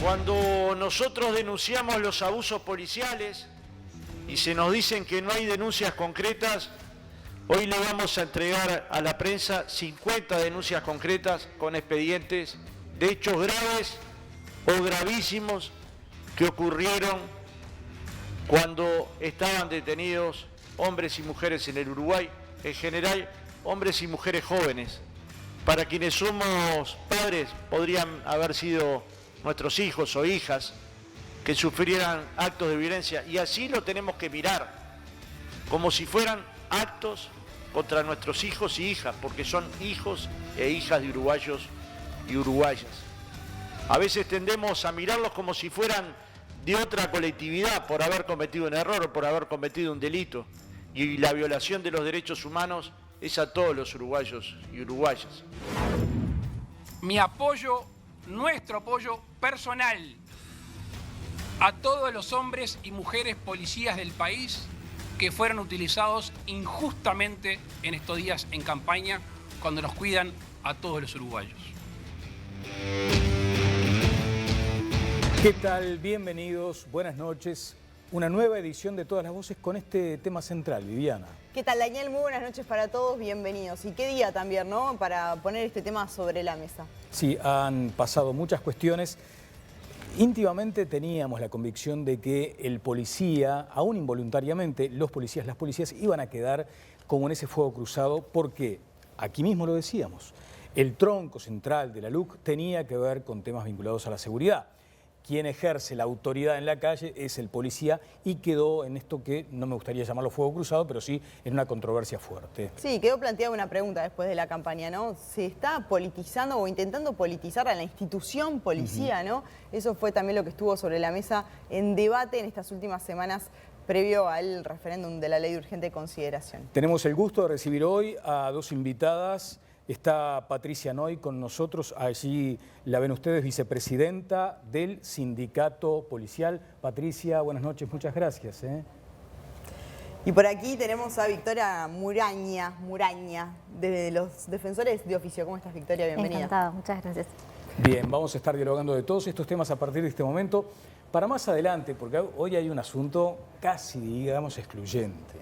Cuando nosotros denunciamos los abusos policiales y se nos dicen que no hay denuncias concretas, hoy le vamos a entregar a la prensa 50 denuncias concretas con expedientes de hechos graves o gravísimos que ocurrieron cuando estaban detenidos hombres y mujeres en el Uruguay, en general hombres y mujeres jóvenes. Para quienes somos padres, podrían haber sido nuestros hijos o hijas que sufrieran actos de violencia, y así lo tenemos que mirar, como si fueran actos contra nuestros hijos y hijas, porque son hijos e hijas de uruguayos y uruguayas. A veces tendemos a mirarlos como si fueran de otra colectividad por haber cometido un error o por haber cometido un delito, y la violación de los derechos humanos es a todos los uruguayos y uruguayas. Mi apoyo, nuestro apoyo personal a todos los hombres y mujeres policías del país que fueron utilizados injustamente en estos días en campaña cuando nos cuidan a todos los uruguayos. ¿Qué tal? Bienvenidos, buenas noches. Una nueva edición de Todas las Voces con este tema central, Viviana. ¿Qué tal, Daniel? Muy buenas noches para todos, bienvenidos. Y qué día también, ¿no?, para poner este tema sobre la mesa. Sí, han pasado muchas cuestiones. Íntimamente teníamos la convicción de que el policía, aún involuntariamente, los policías, las policías iban a quedar como en ese fuego cruzado porque, aquí mismo lo decíamos, el tronco central de la LUC tenía que ver con temas vinculados a la seguridad. Quien ejerce la autoridad en la calle es el policía y quedó en esto que no me gustaría llamarlo fuego cruzado, pero sí en una controversia fuerte. Sí, quedó planteada una pregunta después de la campaña, ¿no? ¿Se está politizando o intentando politizar a la institución policía, ¿no? Eso fue también lo que estuvo sobre la mesa en debate en estas últimas semanas previo al referéndum de la ley de urgente consideración. Tenemos el gusto de recibir hoy a dos invitadas. Está Patricia Noy con nosotros, allí la ven ustedes, vicepresidenta del Sindicato Policial. Patricia, buenas noches, muchas gracias. Y por aquí tenemos a Victoria Muraña, de los Defensores de Oficio. ¿Cómo estás, Victoria? Bienvenida. Encantada, muchas gracias. Bien, vamos a estar dialogando de todos estos temas a partir de este momento. Para más adelante, porque hoy hay un asunto casi, digamos, excluyente.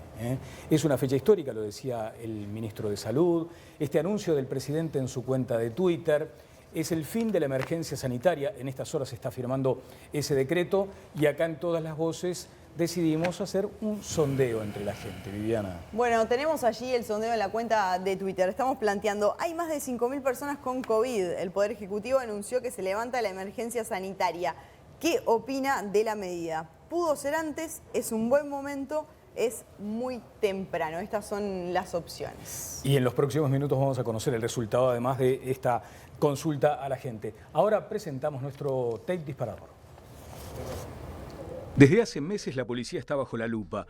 Es una fecha histórica, lo decía el ministro de Salud. Este anuncio del presidente en su cuenta de Twitter es el fin de la emergencia sanitaria. En estas horas se está firmando ese decreto y acá en Todas las Voces decidimos hacer un sondeo entre la gente. Viviana. Bueno, tenemos allí el sondeo en la cuenta de Twitter. Estamos planteando, hay más de 5.000 personas con COVID. El Poder Ejecutivo anunció que se levanta la emergencia sanitaria. ¿Qué opina de la medida? ¿Pudo ser antes? ¿Es un buen momento? Es muy temprano. Estas son las opciones. Y en los próximos minutos vamos a conocer el resultado, además de esta consulta a la gente. Ahora presentamos nuestro tape disparador. Desde hace meses la policía está bajo la lupa.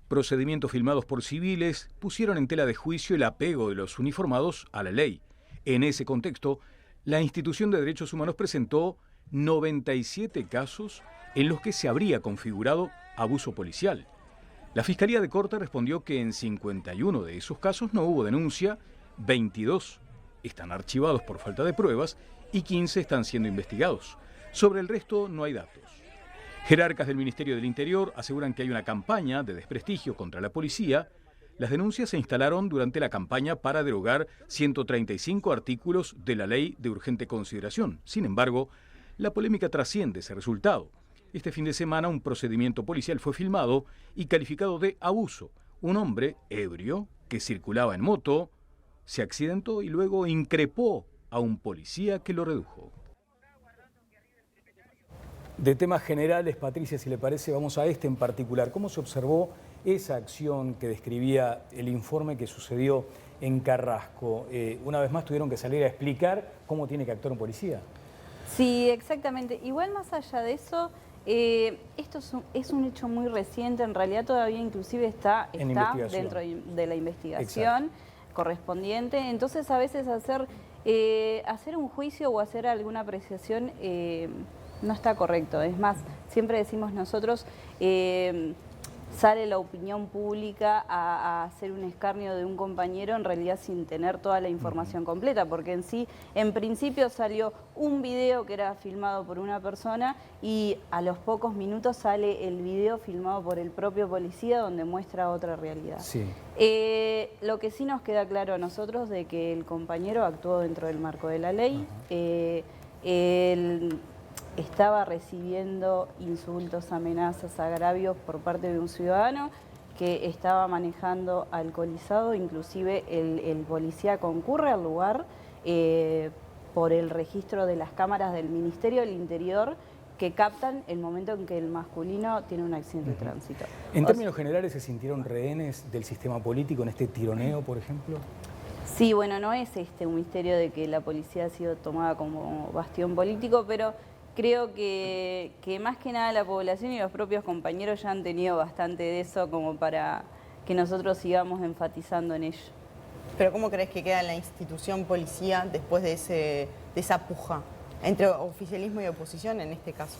Procedimientos filmados por civiles pusieron en tela de juicio el apego de los uniformados a la ley. En ese contexto, la Institución de Derechos Humanos presentó 97 casos en los que se habría configurado abuso policial. La Fiscalía de Corte respondió que en 51 de esos casos no hubo denuncia, 22 están archivados por falta de pruebas y 15 están siendo investigados. Sobre el resto no hay datos. Jerarcas del Ministerio del Interior aseguran que hay una campaña de desprestigio contra la policía. Las denuncias se instalaron durante la campaña para derogar 135 artículos de la Ley de Urgente Consideración. Sin embargo, la polémica trasciende ese resultado. Este fin de semana un procedimiento policial fue filmado y calificado de abuso. Un hombre ebrio que circulaba en moto se accidentó y luego increpó a un policía que lo redujo. De temas generales, Patricia, si le parece, vamos a este en particular. ¿Cómo se observó esa acción que describía el informe que sucedió en Carrasco? Una vez más tuvieron que salir a explicar cómo tiene que actuar un policía. Sí, exactamente. Igual más allá de eso, esto es un hecho muy reciente, en realidad todavía inclusive está dentro de la investigación correspondiente. Entonces a veces hacer un juicio o hacer alguna apreciación no está correcto. Es más, siempre decimos nosotros, sale la opinión pública a hacer un escarnio de un compañero, en realidad sin tener toda la información completa, porque en sí, en principio salió un video que era filmado por una persona y a los pocos minutos sale el video filmado por el propio policía donde muestra otra realidad. Sí. Lo que sí nos queda claro a nosotros de que el compañero actuó dentro del marco de la ley. Él estaba recibiendo insultos, amenazas, agravios por parte de un ciudadano que estaba manejando alcoholizado. Inclusive el policía concurre al lugar por el registro de las cámaras del Ministerio del Interior que captan el momento en que el masculino tiene un accidente de tránsito. En términos generales, ¿se sintieron rehenes del sistema político en este tironeo, por ejemplo? Sí, bueno, no es un misterio de que la policía ha sido tomada como bastión político, pero creo que más que nada la población y los propios compañeros ya han tenido bastante de eso como para que nosotros sigamos enfatizando en ello. Pero ¿cómo crees que queda la institución policía después de esa puja entre oficialismo y oposición en este caso?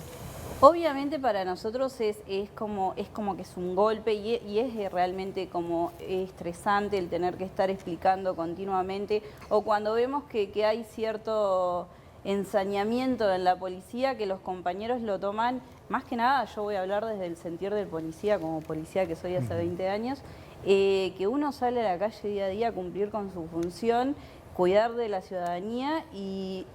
Obviamente para nosotros es como que es un golpe y es realmente como estresante el tener que estar explicando continuamente, o cuando vemos que hay cierto ensañamiento en la policía, que los compañeros lo toman, más que nada yo voy a hablar desde el sentir del policía, como policía que soy hace 20 años, que uno sale a la calle día a día a cumplir con su función, cuidar de la ciudadanía y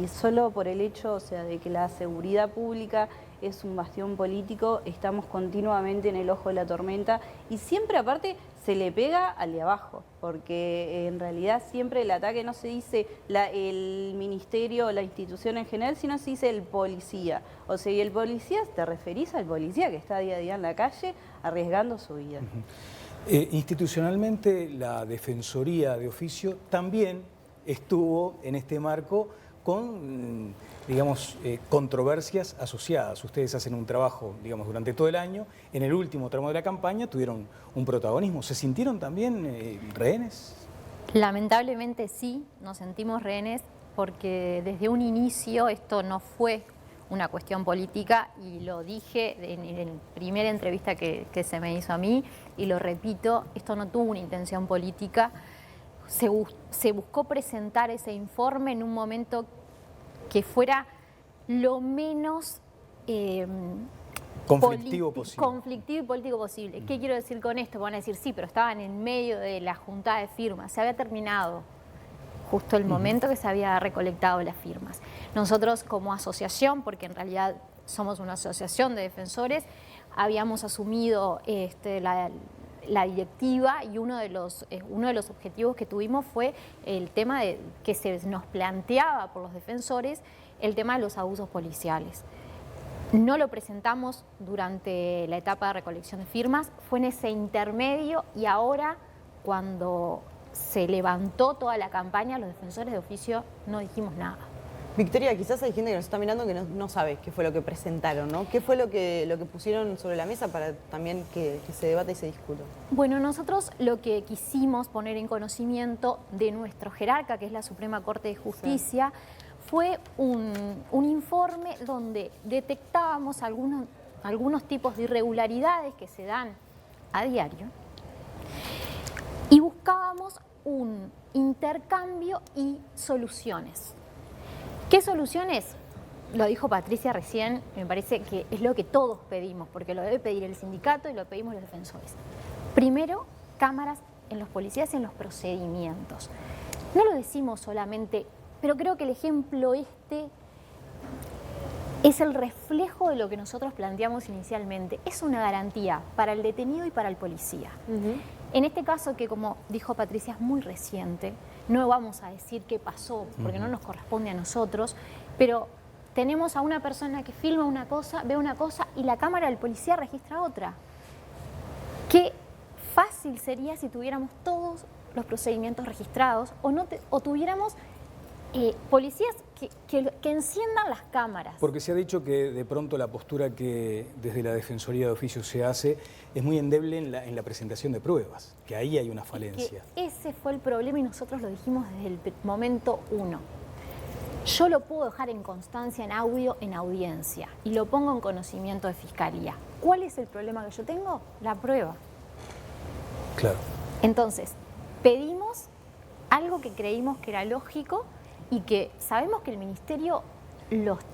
solo por el hecho, o sea, de que la seguridad pública es un bastión político, estamos continuamente en el ojo de la tormenta y siempre aparte se le pega al de abajo, porque en realidad siempre el ataque no se dice el ministerio o la institución en general, sino se dice el policía. O sea, y el policía, te referís al policía que está día a día en la calle arriesgando su vida. Institucionalmente, la Defensoría de Oficio también estuvo en este marco con, digamos, controversias asociadas. Ustedes hacen un trabajo, digamos, durante todo el año. En el último tramo de la campaña tuvieron un protagonismo. ¿Se sintieron también rehenes? Lamentablemente sí, nos sentimos rehenes porque desde un inicio esto no fue una cuestión política y lo dije en la primera entrevista que se me hizo a mí y lo repito, esto no tuvo una intención política. Se buscó presentar ese informe en un momento que fuera lo menos conflictivo posible. Conflictivo y político posible. ¿Qué quiero decir con esto? Van a decir, sí, pero estaban en medio de la juntada de firmas, se había terminado justo el momento que se había recolectado las firmas. Nosotros como asociación, porque en realidad somos una asociación de defensores, habíamos asumido la directiva y uno de los objetivos que tuvimos fue el tema de que se nos planteaba por los defensores, el tema de los abusos policiales. No lo presentamos durante la etapa de recolección de firmas, fue en ese intermedio y ahora cuando se levantó toda la campaña, los defensores de oficio no dijimos nada. Victoria, quizás hay gente que nos está mirando que no sabe qué fue lo que presentaron, ¿no? ¿Qué fue lo que pusieron sobre la mesa para también que se debata y se discuta? Bueno, nosotros lo que quisimos poner en conocimiento de nuestro jerarca, que es la Suprema Corte de Justicia, sí, fue un informe donde detectábamos algunos tipos de irregularidades que se dan a diario y buscábamos un intercambio y soluciones. ¿Qué soluciones? Lo dijo Patricia recién, me parece que es lo que todos pedimos, porque lo debe pedir el sindicato y lo pedimos los defensores. Primero, cámaras en los policías y en los procedimientos. No lo decimos solamente, pero creo que el ejemplo es el reflejo de lo que nosotros planteamos inicialmente. Es una garantía para el detenido y para el policía. En este caso, que como dijo Patricia, es muy reciente, no vamos a decir qué pasó, porque no nos corresponde a nosotros, pero tenemos a una persona que filma una cosa, ve una cosa y la cámara del policía registra otra. Qué fácil sería si tuviéramos todos los procedimientos registrados o tuviéramos policías que enciendan las cámaras. Porque se ha dicho que de pronto la postura que desde la Defensoría de Oficio se hace es muy endeble en la presentación de pruebas, que ahí hay una falencia. Ese fue el problema y nosotros lo dijimos desde el momento uno. yo lo puedo dejar en constancia, en audio, en audiencia, y lo pongo en conocimiento de Fiscalía. ¿Cuál es el problema que yo tengo? La prueba. Claro. Entonces, pedimos algo que creímos que era lógico y que sabemos que el Ministerio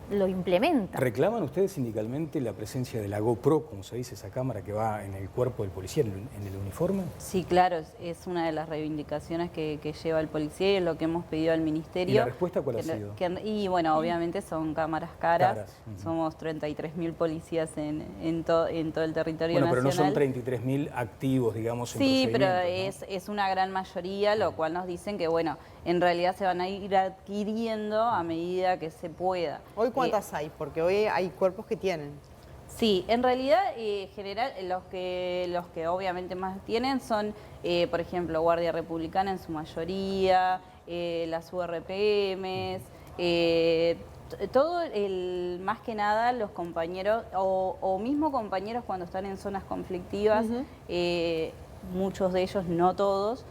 lo implementa. ¿Reclaman ustedes sindicalmente la presencia de la GoPro, como se dice, esa cámara que va en el cuerpo del policía, en el uniforme? Sí, claro, es una de las reivindicaciones que lleva el policía y es lo que hemos pedido al Ministerio. ¿Y la respuesta cuál ha sido? Y bueno, obviamente son cámaras caras. Somos 33.000 policías en todo el territorio nacional. Pero no son 33.000 activos, digamos, en Sí, pero ¿no? es una gran mayoría, lo cual nos dicen que, bueno, en realidad se van a ir adquiriendo a medida que se pueda. ¿Hoy cuántas hay? Porque hoy hay cuerpos que tienen. Sí, en realidad, general, los que obviamente más tienen son, por ejemplo, Guardia Republicana en su mayoría, las URPMs, todo más que nada los compañeros, o mismo compañeros cuando están en zonas conflictivas, muchos de ellos, no todos,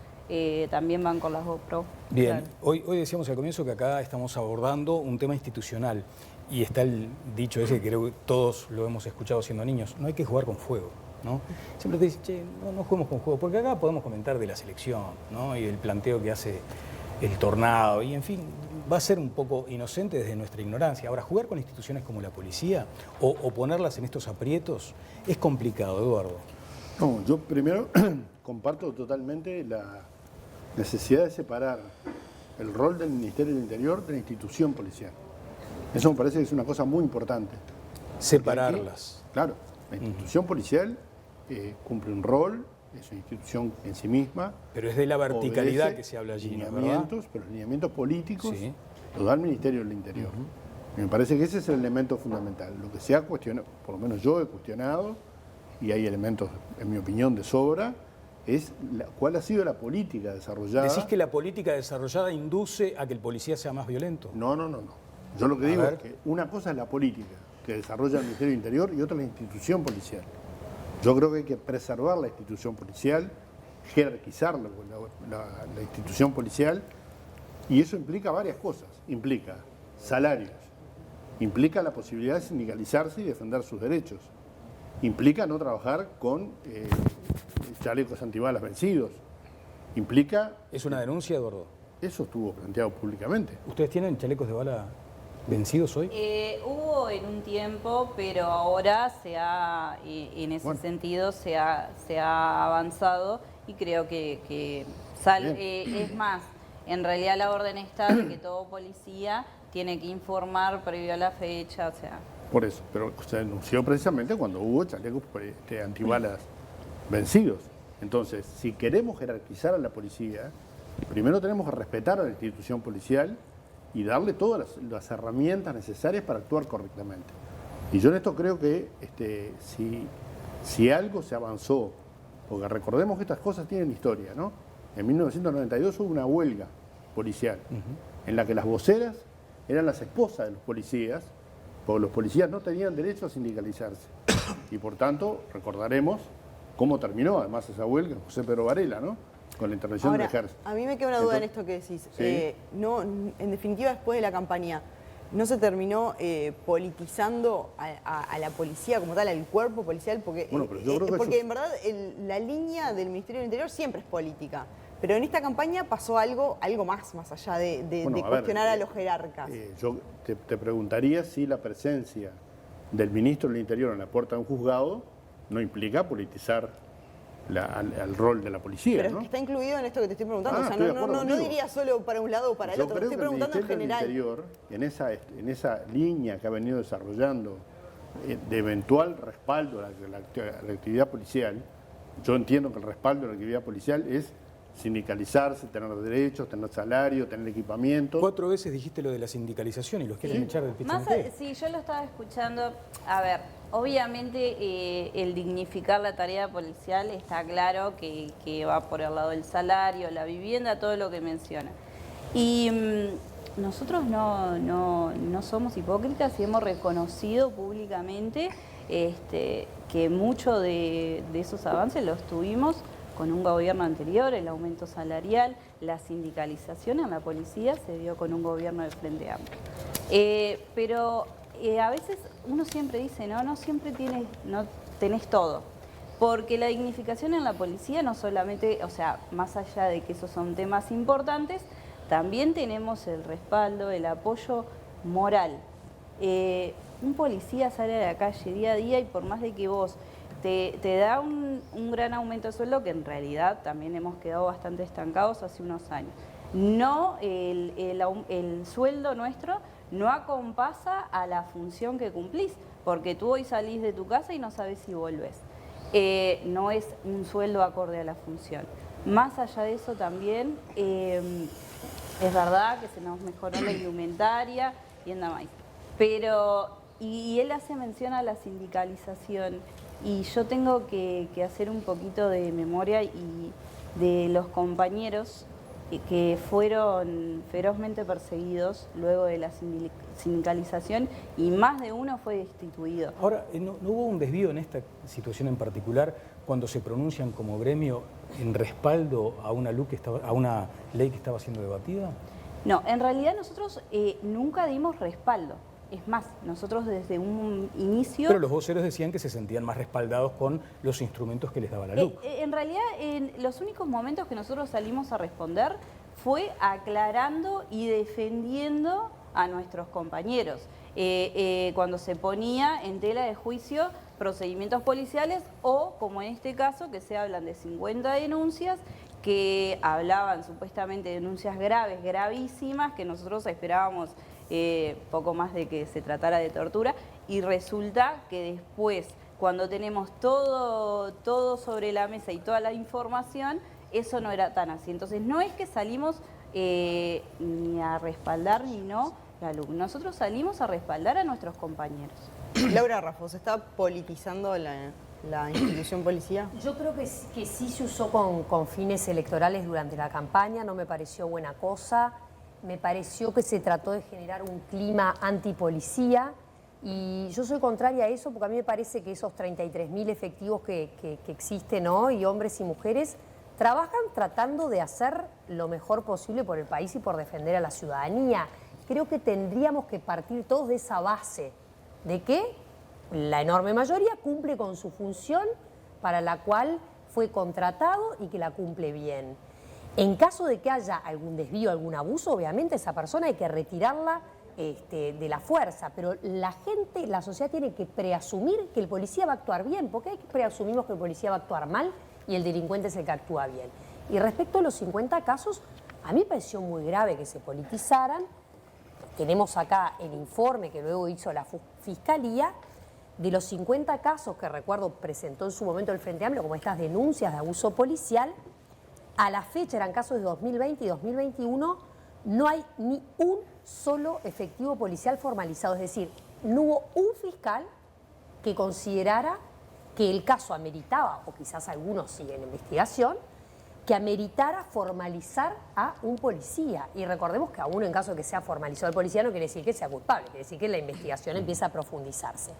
también van con las GoPro. Bien, claro. Hoy decíamos al comienzo que acá estamos abordando un tema institucional y está el dicho ese que creo que todos lo hemos escuchado siendo niños, no hay que jugar con fuego, ¿no? Siempre te dicen, che, no juguemos con fuego, porque acá podemos comentar de la selección, ¿no? Y el planteo que hace el Tornado, y en fin, va a ser un poco inocente desde nuestra ignorancia. Ahora, jugar con instituciones como la policía o ponerlas en estos aprietos es complicado, Eduardo. No, yo primero comparto totalmente la necesidad de separar el rol del Ministerio del Interior de la institución policial. Eso me parece que es una cosa muy importante. Separarlas. Aquí, claro, la institución policial cumple un rol, es una institución en sí misma. Pero es de la verticalidad que se habla allí, lineamientos, ¿verdad? Pero los lineamientos políticos sí, los da el Ministerio del Interior. Me parece que ese es el elemento fundamental. Lo que se ha cuestionado, por lo menos yo he cuestionado, y hay elementos, en mi opinión, de sobra, es cuál ha sido la política desarrollada. ¿Decís que la política desarrollada induce a que el policía sea más violento? No. Yo lo que digo es que una cosa es la política que desarrolla el Ministerio del Interior y otra la institución policial. Yo creo que hay que preservar la institución policial, jerarquizar la institución policial, y eso implica varias cosas. Implica salarios, implica la posibilidad de sindicalizarse y defender sus derechos, implica no trabajar con chalecos antibalas vencidos, implica... ¿Es una denuncia, Eduardo? Eso estuvo planteado públicamente. ¿Ustedes tienen chalecos de bala vencidos hoy? Hubo en un tiempo, pero ahora en ese sentido se ha avanzado y creo que es más, en realidad la orden está de que todo policía tiene que informar previo a la fecha, o sea... Por eso, pero se denunció precisamente cuando hubo chalecos antibalas vencidos. Entonces, si queremos jerarquizar a la policía, primero tenemos que respetar a la institución policial y darle todas las herramientas necesarias para actuar correctamente. Y yo en esto creo que si algo se avanzó, porque recordemos que estas cosas tienen historia, ¿no? En 1992 hubo una huelga policial en la que las voceras eran las esposas de los policías, porque los policías no tenían derecho a sindicalizarse. Y por tanto, recordaremos cómo terminó además esa huelga en José Pedro Varela, ¿no? Con la intervención del ejército. A mí me queda una duda en esto que decís. ¿Sí? En definitiva, después de la campaña, ¿no se terminó politizando a la policía como tal, al cuerpo policial? Porque, pero yo creo que porque en verdad la línea del Ministerio del Interior siempre es política. Pero en esta campaña pasó algo más allá de cuestionar a los jerarcas. Yo te preguntaría si la presencia del Ministro del Interior en la puerta de un juzgado no implica politizar al rol de la policía. Pero ¿no? es que está incluido en esto que te estoy preguntando. O sea, no diría solo para un lado o para el otro. Te estoy preguntando en general. El Ministerio del Interior, en esa línea que ha venido desarrollando de eventual respaldo a la actividad policial, yo entiendo que el respaldo a la actividad policial es sindicalizarse, tener derechos, tener salario, tener equipamiento. 4 veces dijiste lo de la sindicalización y los quieren echar del piso. Sí, yo lo estaba escuchando. A ver, obviamente el dignificar la tarea policial está claro que va por el lado del salario, la vivienda, todo lo que menciona. Y nosotros no somos hipócritas y hemos reconocido públicamente que muchos de esos avances los tuvimos con un gobierno anterior, el aumento salarial, la sindicalización en la policía se dio con un gobierno de Frente Amplio. Pero a veces uno siempre dice, no siempre tenés todo. Porque la dignificación en la policía no solamente, o sea, más allá de que esos son temas importantes, también tenemos el respaldo, el apoyo moral. Un policía sale a la calle día a día y por más de que vos te da un gran aumento de sueldo, que en realidad también hemos quedado bastante estancados hace unos años. No, el sueldo nuestro no acompasa a la función que cumplís, porque tú hoy salís de tu casa y no sabes si volvés. No es un sueldo acorde a la función. Más allá de eso también, es verdad que se nos mejoró la indumentaria y anda más. Pero, y él hace mención a la sindicalización, y yo tengo que hacer un poquito de memoria y de los compañeros que fueron ferozmente perseguidos luego de la sindicalización y más de uno fue destituido. Ahora, ¿no hubo un desvío en esta situación en particular cuando se pronuncian como gremio en respaldo a una ley que estaba siendo debatida? No, en realidad nosotros nunca dimos respaldo. Es más, nosotros desde un inicio... Pero los voceros decían que se sentían más respaldados con los instrumentos que les daba la LUC. En realidad, en los únicos momentos que nosotros salimos a responder fue aclarando y defendiendo a nuestros compañeros. Cuando se ponía en tela de juicio procedimientos policiales o, como en este caso, que se hablan de 50 denuncias que hablaban supuestamente de denuncias graves, gravísimas, que nosotros esperábamos poco más de que se tratara de tortura, y resulta que después, cuando tenemos todo sobre la mesa y toda la información, eso no era tan así. Entonces no es que salimos ni a respaldar ni no la LUC, nosotros salimos a respaldar a nuestros compañeros. Laura Raffo, ¿se está politizando la institución policía? Yo creo que sí se usó con fines electorales durante la campaña, no me pareció buena cosa. Me pareció que se trató de generar un clima antipolicía y yo soy contraria a eso porque a mí me parece que esos 33.000 efectivos que existen hoy, hombres y mujeres, trabajan tratando de hacer lo mejor posible por el país y por defender a la ciudadanía. Creo que tendríamos que partir todos de esa base, de que la enorme mayoría cumple con su función para la cual fue contratado y que la cumple bien. En caso de que haya algún desvío, algún abuso, obviamente esa persona hay que retirarla de la fuerza, pero la gente, la sociedad tiene que preasumir que el policía va a actuar bien, porque preasumimos que el policía va a actuar mal y el delincuente es el que actúa bien. Y respecto a los 50 casos, a mí me pareció muy grave que se politizaran. Tenemos acá el informe que luego hizo la Fiscalía. De los 50 casos que recuerdo presentó en su momento el Frente Amplio como estas denuncias de abuso policial, a la fecha eran casos de 2020 y 2021, no hay ni un solo efectivo policial formalizado. Es decir, no hubo un fiscal que considerara que el caso ameritaba, o quizás algunos siguen en investigación, que ameritara formalizar a un policía. Y recordemos que aún en caso de que sea formalizado el policía no quiere decir que sea culpable, quiere decir que la investigación empieza a profundizarse.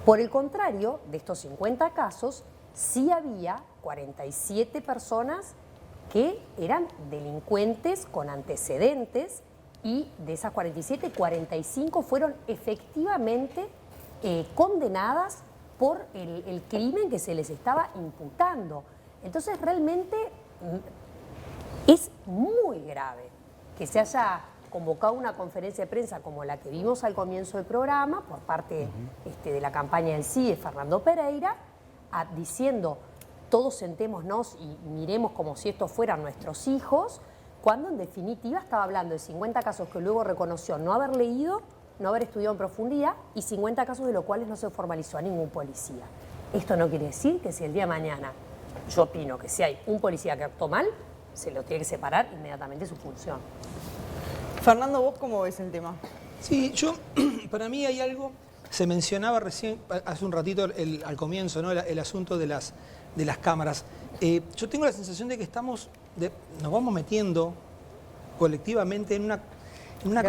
Por el contrario, de estos 50 casos, sí había 47 personas que eran delincuentes con antecedentes y de esas 47, 45 fueron efectivamente condenadas por el crimen que se les estaba imputando. Entonces realmente es muy grave que se haya convocado una conferencia de prensa como la que vimos al comienzo del programa por parte de la campaña del sí de Fernando Pereira, diciendo todos sentémonos y miremos como si estos fueran nuestros hijos, cuando en definitiva estaba hablando de 50 casos que luego reconoció no haber leído, no haber estudiado en profundidad y 50 casos de los cuales no se formalizó a ningún policía. Esto no quiere decir que si el día de mañana yo opino que si hay un policía que actuó mal, se lo tiene que separar inmediatamente su función. Fernando, ¿vos cómo ves el tema? Sí, para mí hay algo, se mencionaba recién, hace un ratito al comienzo, ¿no? el asunto de las cámaras. Yo tengo la sensación de que nos vamos metiendo colectivamente en una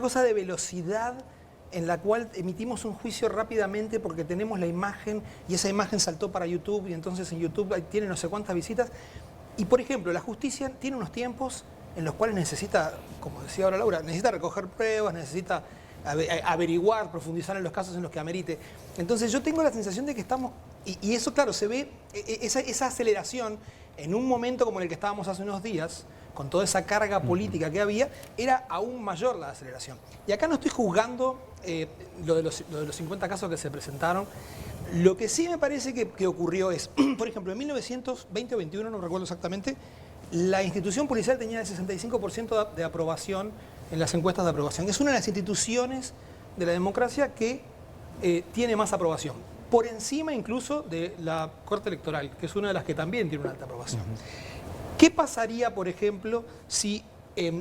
cosa de velocidad en la cual emitimos un juicio rápidamente porque tenemos la imagen y esa imagen saltó para YouTube y entonces en YouTube tiene no sé cuántas visitas. Y por ejemplo, la justicia tiene unos tiempos en los cuales necesita, como decía ahora Laura, necesita recoger pruebas, necesita averiguar, profundizar en los casos en los que amerite. Entonces yo tengo la sensación de que estamos, y eso claro, se ve, esa aceleración en un momento como en el que estábamos hace unos días, con toda esa carga política que había, era aún mayor la aceleración. Y acá no estoy juzgando lo de los 50 casos que se presentaron. Lo que sí me parece que ocurrió es, por ejemplo, en 1920 o 21, no recuerdo exactamente, la institución policial tenía el 65% de aprobación en las encuestas de aprobación. Es una de las instituciones de la democracia que tiene más aprobación, por encima incluso de la Corte Electoral, que es una de las que también tiene una alta aprobación. ¿Qué pasaría, por ejemplo, si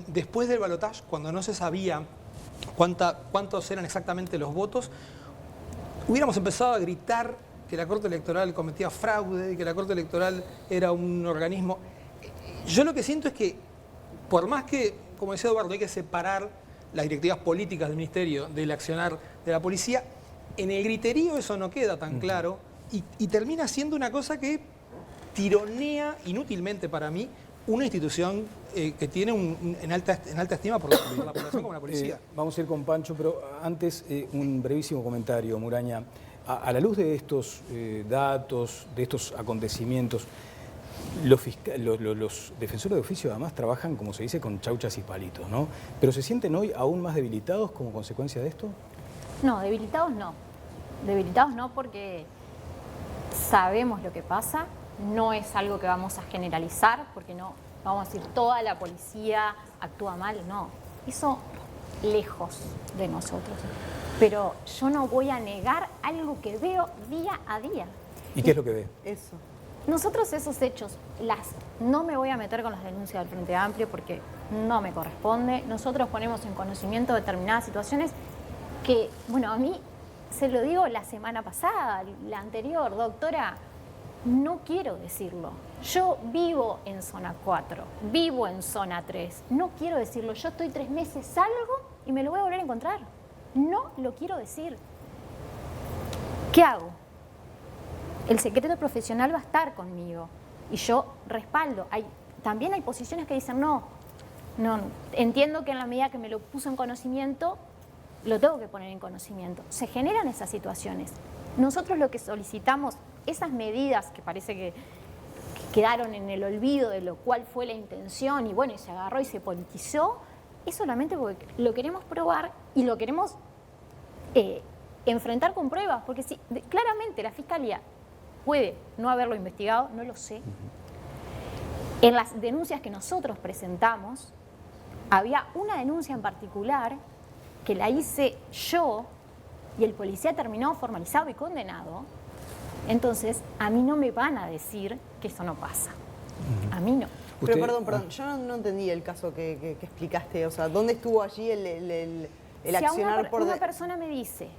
después del balotaje, cuando no se sabía cuántos eran exactamente los votos, hubiéramos empezado a gritar que la Corte Electoral cometía fraude y que la Corte Electoral era un organismo? Yo lo que siento es que, por más que, como decía Eduardo, hay que separar las directivas políticas del Ministerio del accionar de la policía, en el griterío eso no queda tan claro y termina siendo una cosa que tironea inútilmente para mí una institución que tiene en alta estima por la población como la policía. Vamos a ir con Pancho, pero antes un brevísimo comentario, Muraña. A la luz de estos datos, de estos acontecimientos, los defensores de oficio además trabajan, como se dice, con chauchas y palitos, ¿no? ¿Pero se sienten hoy aún más debilitados como consecuencia de esto? No, debilitados no. Debilitados no, porque sabemos lo que pasa. No es algo que vamos a generalizar, porque no vamos a decir toda la policía actúa mal, no. Eso lejos de nosotros. Pero yo no voy a negar algo que veo día a día. ¿Y qué es lo que ve? Eso. Nosotros esos hechos, no me voy a meter con las denuncias del Frente Amplio porque no me corresponde. Nosotros ponemos en conocimiento determinadas situaciones que, bueno, a mí se lo digo la semana pasada, la anterior, doctora, no quiero decirlo. Yo vivo en zona 4, vivo en zona 3, no quiero decirlo. Yo estoy 3 meses, salgo y me lo voy a volver a encontrar. No lo quiero decir. ¿Qué hago? El secreto profesional va a estar conmigo y yo respaldo. También hay posiciones que dicen no, entiendo que en la medida que me lo puso en conocimiento, lo tengo que poner en conocimiento. Se generan esas situaciones. Nosotros lo que solicitamos, esas medidas que parece que quedaron en el olvido de lo cual fue la intención y bueno, y se agarró y se politizó, es solamente porque lo queremos probar y lo queremos enfrentar con pruebas, porque si claramente la Fiscalía puede no haberlo investigado, no lo sé. En las denuncias que nosotros presentamos, había una denuncia en particular que la hice yo y el policía terminó formalizado y condenado. Entonces, a mí no me van a decir que eso no pasa. A mí no. Pero perdón, yo no entendí el caso que explicaste. O sea, ¿dónde estuvo allí el accionar por... Una persona me dice,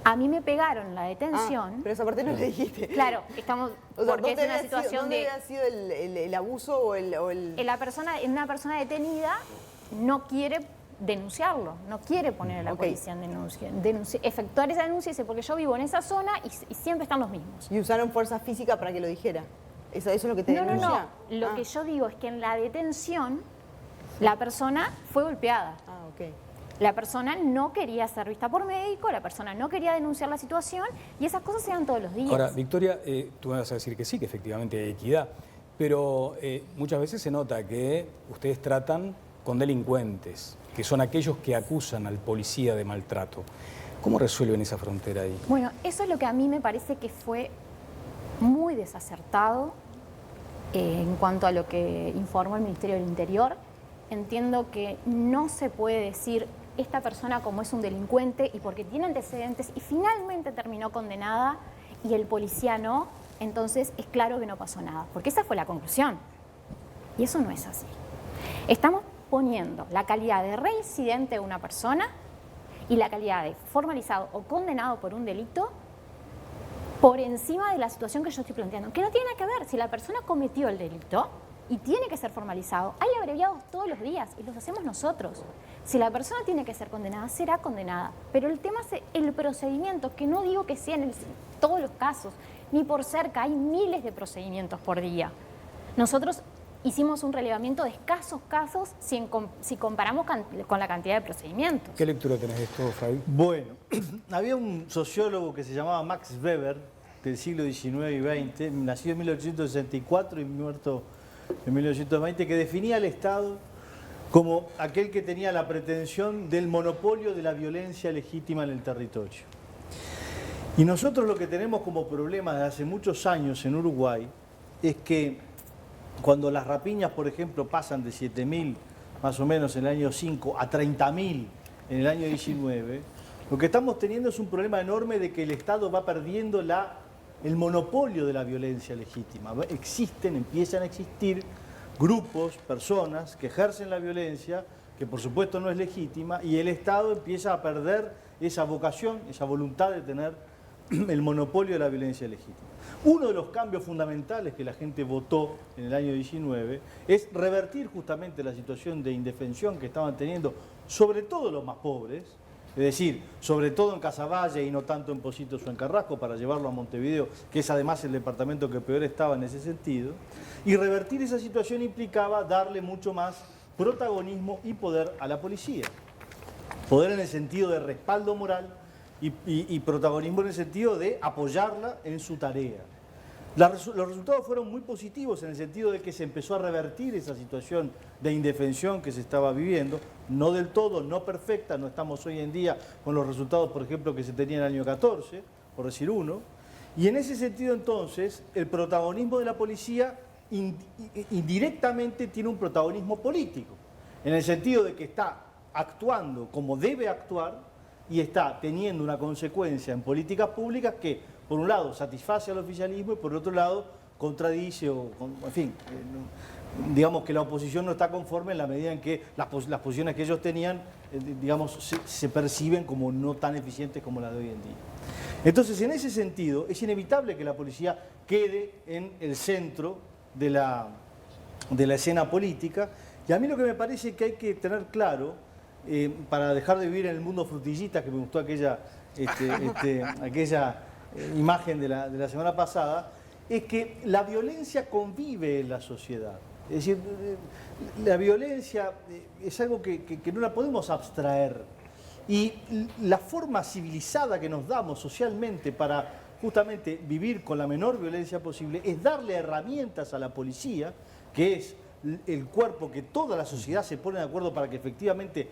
a mí me pegaron la detención... pero esa parte no le dijiste. Claro, estamos... O sea, porque es una situación ¿dónde había sido el abuso o el...? Una persona detenida no quiere denunciarlo, no quiere poner a la policía en denuncia. Efectuar esa denuncia, dice, porque yo vivo en esa zona y siempre están los mismos. ¿Y usaron fuerza física para que lo dijera? ¿Eso es lo que te denuncia? No. Lo que yo digo es que en la detención la persona fue golpeada. La persona no quería ser vista por médico, la persona no quería denunciar la situación y esas cosas se dan todos los días. Ahora, Victoria, tú me vas a decir que sí, que efectivamente hay equidad, pero muchas veces se nota que ustedes tratan con delincuentes, que son aquellos que acusan al policía de maltrato. ¿Cómo resuelven esa frontera ahí? Bueno, eso es lo que a mí me parece que fue muy desacertado en cuanto a lo que informó el Ministerio del Interior. Entiendo que no se puede decir esta persona como es un delincuente y porque tiene antecedentes y finalmente terminó condenada y el policía no, entonces es claro que no pasó nada, porque esa fue la conclusión. Y eso no es así. Estamos poniendo la calidad de reincidente de una persona y la calidad de formalizado o condenado por un delito por encima de la situación que yo estoy planteando, que no tiene nada que ver. Si la persona cometió el delito, y tiene que ser formalizado. Hay abreviados todos los días y los hacemos nosotros. Si la persona tiene que ser condenada, será condenada. Pero el tema es el procedimiento, que no digo que sea en todos los casos, ni por cerca, hay miles de procedimientos por día. Nosotros hicimos un relevamiento de escasos casos si comparamos con la cantidad de procedimientos. ¿Qué lectura tenés de esto, Fabi? Bueno, había un sociólogo que se llamaba Max Weber, del siglo XIX y XX, nacido en 1864 y muerto en 1920, que definía al Estado como aquel que tenía la pretensión del monopolio de la violencia legítima en el territorio. Y nosotros lo que tenemos como problema desde hace muchos años en Uruguay es que cuando las rapiñas, por ejemplo, pasan de 7.000 más o menos en el año 5 a 30.000 en el año 19, lo que estamos teniendo es un problema enorme de que el Estado va perdiendo el monopolio de la violencia legítima. Empiezan a existir grupos, personas que ejercen la violencia, que por supuesto no es legítima, y el Estado empieza a perder esa vocación, esa voluntad de tener el monopolio de la violencia legítima. Uno de los cambios fundamentales que la gente votó en el año 19 es revertir justamente la situación de indefensión que estaban teniendo, sobre todo los más pobres, es decir, sobre todo en Casaballe y no tanto en Pocitos o en Carrasco, para llevarlo a Montevideo, que es además el departamento que peor estaba en ese sentido. Y revertir esa situación implicaba darle mucho más protagonismo y poder a la policía. Poder en el sentido de respaldo moral y protagonismo en el sentido de apoyarla en su tarea. Los resultados fueron muy positivos en el sentido de que se empezó a revertir esa situación de indefensión que se estaba viviendo, no del todo, no perfecta, no estamos hoy en día con los resultados, por ejemplo, que se tenían en el año 14, por decir uno, y en ese sentido entonces el protagonismo de la policía indirectamente tiene un protagonismo político, en el sentido de que está actuando como debe actuar y está teniendo una consecuencia en políticas públicas que, por un lado, satisface al oficialismo y por otro lado, contradice en fin, digamos que la oposición no está conforme en la medida en que las posiciones que ellos tenían, digamos, se perciben como no tan eficientes como las de hoy en día. Entonces, en ese sentido, es inevitable que la policía quede en el centro de la escena política, y a mí lo que me parece que hay que tener claro, para dejar de vivir en el mundo frutillista, que me gustó aquella imagen de la semana pasada, es que la violencia convive en la sociedad. Es decir, la violencia es algo que no la podemos abstraer. Y la forma civilizada que nos damos socialmente para justamente vivir con la menor violencia posible es darle herramientas a la policía, que es el cuerpo que toda la sociedad se pone de acuerdo para que efectivamente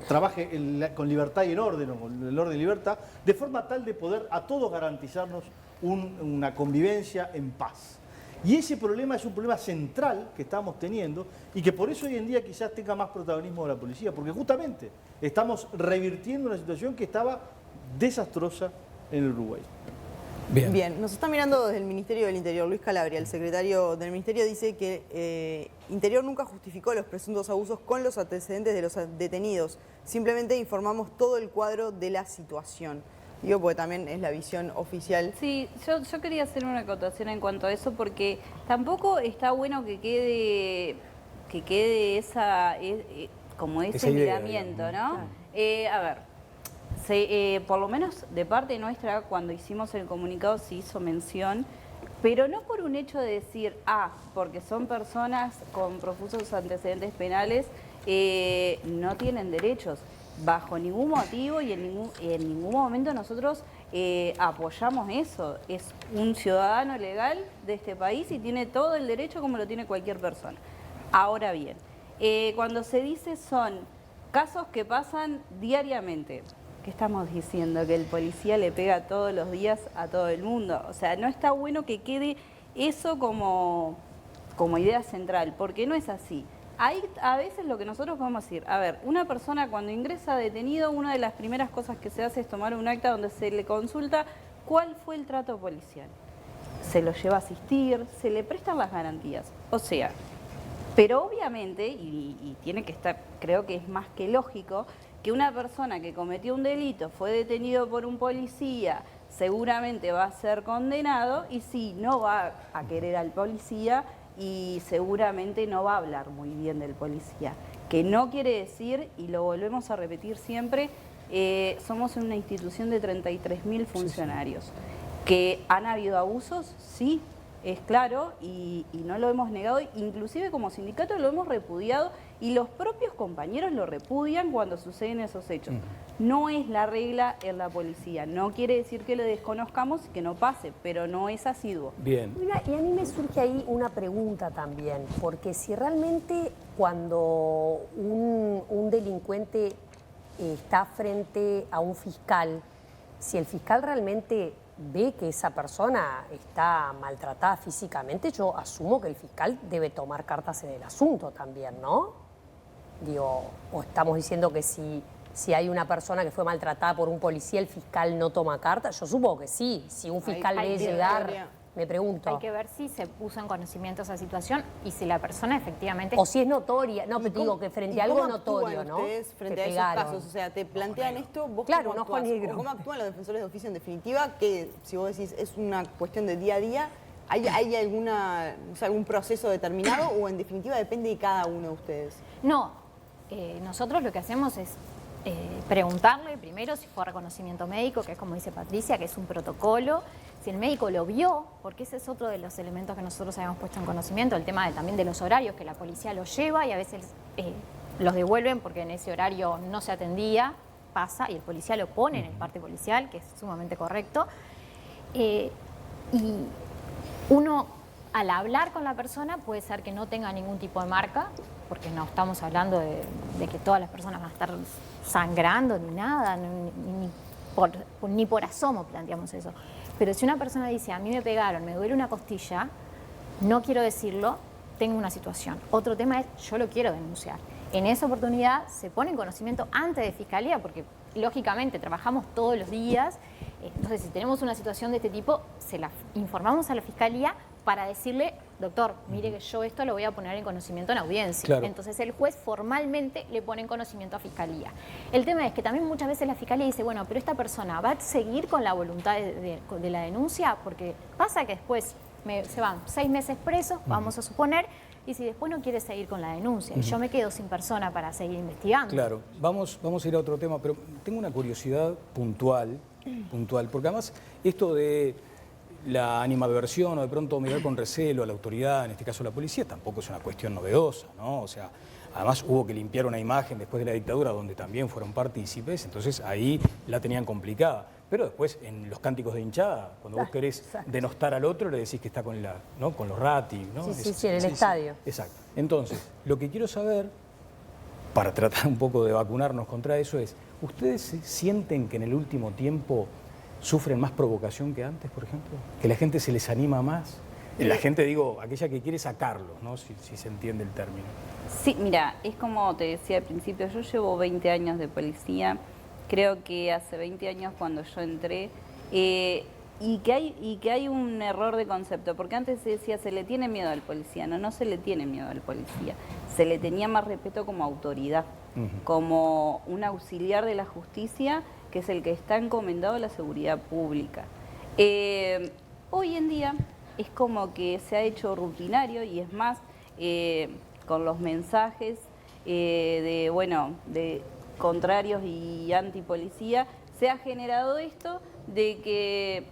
trabaje con libertad y en orden, o con el orden y libertad, de forma tal de poder a todos garantizarnos una convivencia en paz. Y ese problema es un problema central que estamos teniendo y que por eso hoy en día quizás tenga más protagonismo de la policía, porque justamente estamos revirtiendo una situación que estaba desastrosa en el Uruguay. Bien, nos está mirando desde el Ministerio del Interior, Luis Calabria, el secretario del Ministerio, dice que Interior nunca justificó los presuntos abusos con los antecedentes de los detenidos. Simplemente informamos todo el cuadro de la situación. Digo, porque también es la visión oficial. Sí, yo quería hacer una acotación en cuanto a eso, porque tampoco está bueno que quede como ese miramiento, ¿no? A ver. Por lo menos de parte nuestra, cuando hicimos el comunicado se hizo mención, pero no por un hecho de decir, porque son personas con profusos antecedentes penales, no tienen derechos, bajo ningún motivo y en ningún momento nosotros apoyamos eso. Es un ciudadano legal de este país y tiene todo el derecho como lo tiene cualquier persona. Ahora bien, cuando se dice son casos que pasan diariamente, ¿qué estamos diciendo? Que el policía le pega todos los días a todo el mundo. O sea, no está bueno que quede eso como idea central, porque no es así. Hay a veces lo que nosotros podemos decir, a ver, una persona cuando ingresa detenido, una de las primeras cosas que se hace es tomar un acta donde se le consulta cuál fue el trato policial. Se lo lleva a asistir, se le prestan las garantías. O sea, pero obviamente, y tiene que estar, creo que es más que lógico, que una persona que cometió un delito, fue detenido por un policía, seguramente va a ser condenado y sí, no va a querer al policía y seguramente no va a hablar muy bien del policía. Que no quiere decir, y lo volvemos a repetir siempre, somos una institución de 33.000 funcionarios. ¿Que han habido abusos? Sí, es claro, y no lo hemos negado, inclusive como sindicato lo hemos repudiado y los propios compañeros lo repudian cuando suceden esos hechos. No es la regla en la policía, no quiere decir que lo desconozcamos y que no pase, pero no es asiduo. Bien. Mira, y a mí me surge ahí una pregunta también, porque si realmente cuando un delincuente está frente a un fiscal, si el fiscal realmente ve que esa persona está maltratada físicamente, yo asumo que el fiscal debe tomar cartas en el asunto también, ¿no? Digo, o estamos diciendo que si hay una persona que fue maltratada por un policía, el fiscal no toma cartas. Yo supongo que sí. Si un fiscal ve llegar, me pregunto. Hay que ver si se puso en conocimiento esa situación y si la persona efectivamente... O si es notoria. No, pero digo que frente a algo notorio, ¿no? Ustedes frente a esos casos? O sea, te plantean esto, vos claro, cómo actúas, o cómo actúan los defensores de oficio en definitiva, que si vos decís es una cuestión de día a día, ¿hay algún proceso determinado o en definitiva depende de cada uno de ustedes? No, nosotros lo que hacemos es preguntarle primero si fue reconocimiento médico, que es como dice Patricia, que es un protocolo, si el médico lo vio, porque ese es otro de los elementos que nosotros habíamos puesto en conocimiento, el tema también de los horarios, que la policía los lleva y a veces los devuelven porque en ese horario no se atendía, pasa, y el policía lo pone en el parte policial, que es sumamente correcto. Y uno, al hablar con la persona, puede ser que no tenga ningún tipo de marca, porque no estamos hablando de que todas las personas van a estar sangrando ni nada, ni por asomo planteamos eso. Pero si una persona dice, a mí me pegaron, me duele una costilla, no quiero decirlo, tengo una situación. Otro tema es, yo lo quiero denunciar. En esa oportunidad se pone en conocimiento antes de fiscalía, porque lógicamente trabajamos todos los días, entonces si tenemos una situación de este tipo, se la informamos a la fiscalía para decirle, doctor, mire que yo esto lo voy a poner en conocimiento en audiencia. Claro. Entonces el juez formalmente le pone en conocimiento a fiscalía. El tema es que también muchas veces la fiscalía dice, bueno, pero esta persona va a seguir con la voluntad de la denuncia, porque pasa que después se van 6 meses presos, vamos a suponer, y si después no quiere seguir con la denuncia, y yo me quedo sin persona para seguir investigando. Claro, vamos a ir a otro tema, pero tengo una curiosidad puntual, porque además esto de la animadversión o de pronto mirar con recelo a la autoridad, en este caso la policía, tampoco es una cuestión novedosa, ¿no? O sea, además hubo que limpiar una imagen después de la dictadura donde también fueron partícipes, entonces ahí la tenían complicada. Pero después, en los cánticos de hinchada, cuando vos querés denostar al otro, le decís que está con los ratis, ¿no? Sí, en el estadio. Exacto. Entonces, lo que quiero saber, para tratar un poco de vacunarnos contra eso, es, ¿ustedes sienten que en el último tiempo sufren más provocación que antes, por ejemplo? ¿Que la gente se les anima más? La gente, digo, aquella que quiere sacarlos, ¿no? Si se entiende el término. Sí, mira, es como te decía al principio, yo llevo 20 años de policía, creo que hace 20 años cuando yo entré, y que hay un error de concepto, porque antes se decía, se le tiene miedo al policía, no se le tiene miedo al policía, se le tenía más respeto como autoridad, como un auxiliar de la justicia, que es el que está encomendado a la seguridad pública. Hoy en día es como que se ha hecho rutinario y es más, con los mensajes de contrarios y antipolicía, se ha generado esto de que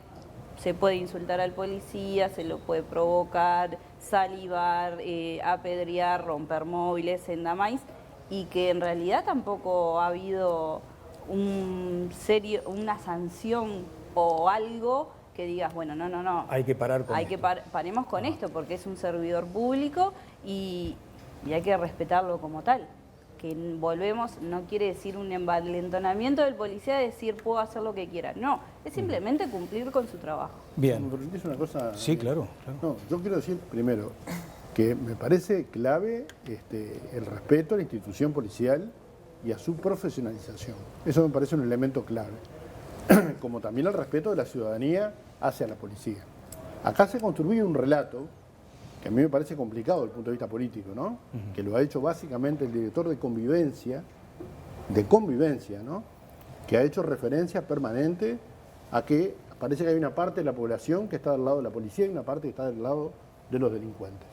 se puede insultar al policía, se lo puede provocar, salivar, apedrear, romper móviles, sendamais, y que en realidad tampoco ha habido una sanción o algo que digas, bueno, no. Hay que parar con esto. Paremos con esto porque es un servidor público y hay que respetarlo como tal. Que volvemos, no quiere decir un envalentonamiento del policía de decir puedo hacer lo que quiera. No, es simplemente cumplir con su trabajo. Bien. ¿Me permitís una cosa? Sí, claro. No, yo quiero decir primero que me parece clave el respeto a la institución policial y a su profesionalización. Eso me parece un elemento clave. Como también el respeto de la ciudadanía hacia la policía. Acá se construye un relato que a mí me parece complicado desde el punto de vista político, ¿no? Que lo ha hecho básicamente el director de convivencia, ¿no? Que ha hecho referencia permanente a que parece que hay una parte de la población que está del lado de la policía y una parte que está del lado de los delincuentes.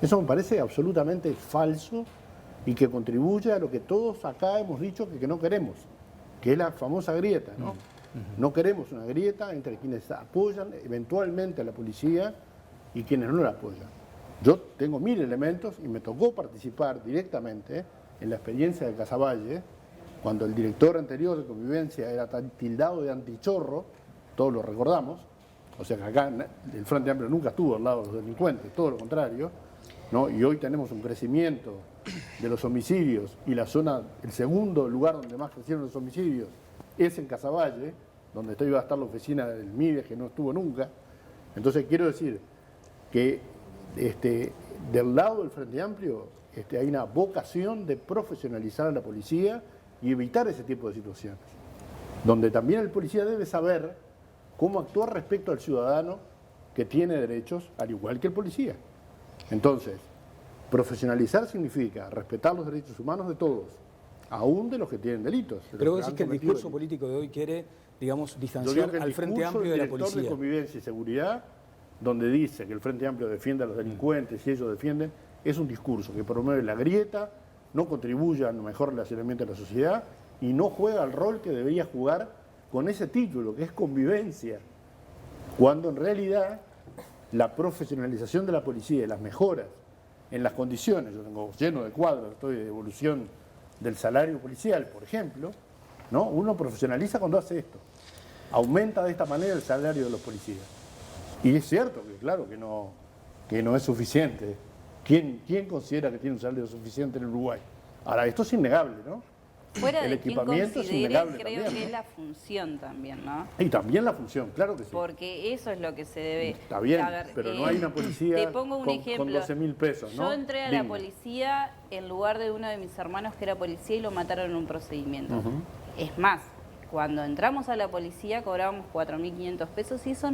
Eso me parece absolutamente falso y que contribuye a lo que todos acá hemos dicho que no queremos, que es la famosa grieta, ¿no? No queremos una grieta entre quienes apoyan eventualmente a la policía y quienes no la apoyan. Yo tengo 1000 elementos y me tocó participar directamente en la experiencia de Casaballe, cuando el director anterior de Convivencia era tan tildado de antichorro, todos lo recordamos, o sea que acá el Frente Amplio nunca estuvo al lado de los delincuentes, todo lo contrario, ¿no? Y hoy tenemos un crecimiento de los homicidios y la zona, el segundo lugar donde más crecieron los homicidios es en Casaballe, donde iba a estar la oficina del MIDES, que no estuvo nunca. Entonces quiero decir que del lado del Frente Amplio hay una vocación de profesionalizar a la policía y evitar ese tipo de situaciones, donde también el policía debe saber cómo actuar respecto al ciudadano que tiene derechos, al igual que el policía. Entonces, profesionalizar significa respetar los derechos humanos de todos, aún de los que tienen delitos. Pero vos decís que el discurso político de hoy quiere, digamos, distanciar al Frente Amplio de la policía. El director de Convivencia y Seguridad, donde dice que el Frente Amplio defiende a los delincuentes y ellos defienden, es un discurso que promueve la grieta, no contribuye al mejor relacionamiento de la sociedad y no juega el rol que debería jugar con ese título, que es convivencia, cuando en realidad la profesionalización de la policía y las mejoras en las condiciones, yo tengo lleno de cuadros, estoy de evolución del salario policial, por ejemplo, ¿no? Uno profesionaliza cuando hace esto, aumenta de esta manera el salario de los policías. Y es cierto que claro que no es suficiente. ¿Quién considera que tiene un salario suficiente en Uruguay? Ahora, esto es innegable, ¿no? Fuera el de quien equipamiento es innegable creo también, que ¿no? es la función también, ¿no? Y también la función, claro que sí. Porque eso es lo que se debe... Está bien, A ver, pero no hay una policía te pongo un con ejemplo. 12.000 pesos, ¿no? Yo entré a la policía en lugar de uno de mis hermanos que era policía y lo mataron en un procedimiento. Es más, cuando entramos a la policía cobrábamos 4.500 pesos y eso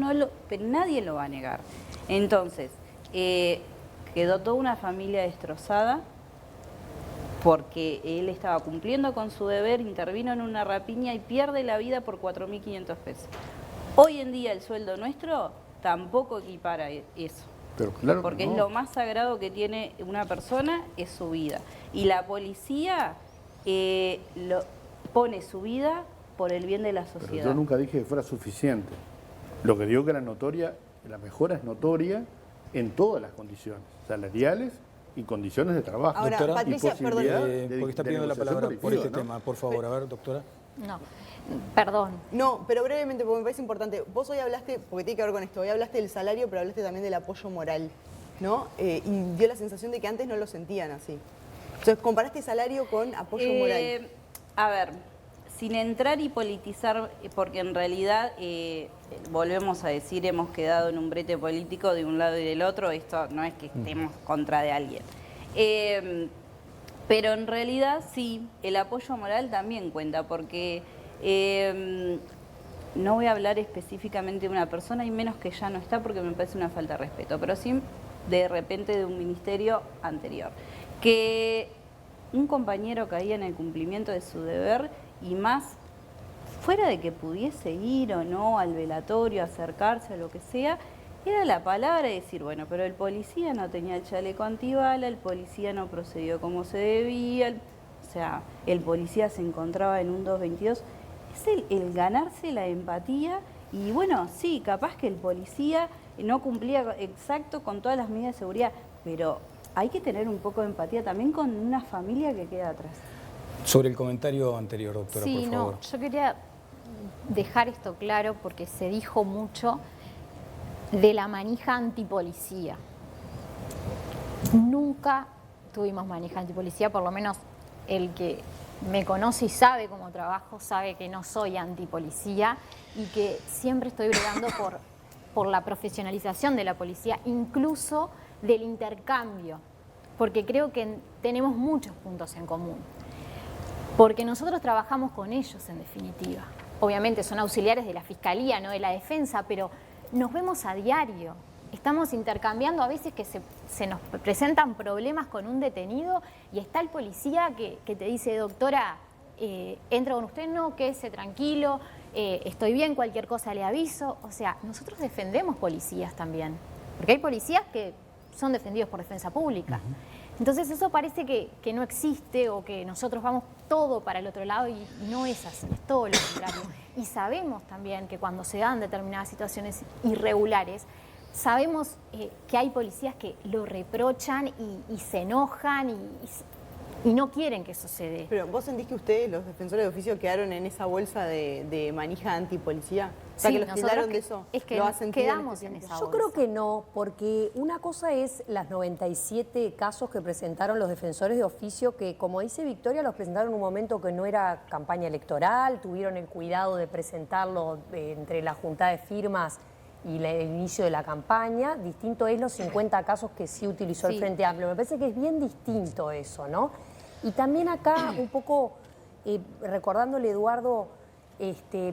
pero nadie lo va a negar. Entonces, quedó toda una familia destrozada porque él estaba cumpliendo con su deber, intervino en una rapiña y pierde la vida por 4.500 pesos. Hoy en día el sueldo nuestro tampoco equipara eso. Pero claro porque no. es lo más sagrado que tiene una persona, es su vida. Y la policía pone su vida por el bien de la sociedad. Pero yo nunca dije que fuera suficiente. Lo que digo que la mejora es notoria en todas las condiciones, salariales y condiciones de trabajo. Ahora, doctora, Patricia, porque está pidiendo la palabra por este tema. Por favor, a ver, doctora. No, perdón. No, pero brevemente, porque me parece importante. Vos hoy hablaste, porque tiene que ver con esto, hoy hablaste del salario, pero hablaste también del apoyo moral, ¿no? Y dio la sensación de que antes no lo sentían así. Entonces, comparaste salario con apoyo moral. A ver, sin entrar y politizar, porque en realidad, volvemos a decir, hemos quedado en un brete político de un lado y del otro, esto no es que estemos contra de alguien. Pero en realidad sí, el apoyo moral también cuenta, porque no voy a hablar específicamente de una persona, y menos que ya no está, porque me parece una falta de respeto, pero sí de repente de un ministerio anterior. Que un compañero caía en el cumplimiento de su deber, y más fuera de que pudiese ir o no al velatorio, acercarse a lo que sea, era la palabra de decir, bueno, pero el policía no tenía el chaleco antibala, el policía no procedió como se debía, o sea, el policía se encontraba en un 222. Es el ganarse la empatía y bueno, sí, capaz que el policía no cumplía exacto con todas las medidas de seguridad, pero hay que tener un poco de empatía también con una familia que queda atrás. Sobre el comentario anterior, doctora, sí, por favor. No, yo quería dejar esto claro porque se dijo mucho de la manija antipolicía. Nunca tuvimos manija antipolicía, por lo menos el que me conoce y sabe cómo trabajo, sabe que no soy antipolicía y que siempre estoy bregando por la profesionalización de la policía, incluso del intercambio, porque creo que tenemos muchos puntos en común. Porque nosotros trabajamos con ellos, en definitiva. Obviamente son auxiliares de la Fiscalía, no de la Defensa, pero nos vemos a diario. Estamos intercambiando a veces que se nos presentan problemas con un detenido y está el policía que te dice, doctora, entro con usted, no, quédese tranquilo, estoy bien, cualquier cosa le aviso. O sea, nosotros defendemos policías también. Porque hay policías que son defendidos por defensa pública. Entonces eso parece que no existe o que nosotros vamos todo para el otro lado y no es así, es todo lo contrario. Y sabemos también que cuando se dan determinadas situaciones irregulares, sabemos que hay policías que lo reprochan y se enojan y no quieren que eso se dé. Pero ¿vos sentís que ustedes, los defensores de oficio, quedaron en esa bolsa de manija antipolicía? O sea, Sí, que los tildaron de eso. Es que ¿Lo has sentido quedamos en esa bolsa. Yo creo que no, porque una cosa es las 97 casos que presentaron los defensores de oficio, que como dice Victoria, los presentaron en un momento que no era campaña electoral, tuvieron el cuidado de presentarlo entre la junta de firmas y el inicio de la campaña. Distinto es los 50 casos que sí utilizó el Frente Amplio. Me parece que es bien distinto eso, ¿no? Y también acá un poco recordándole a Eduardo,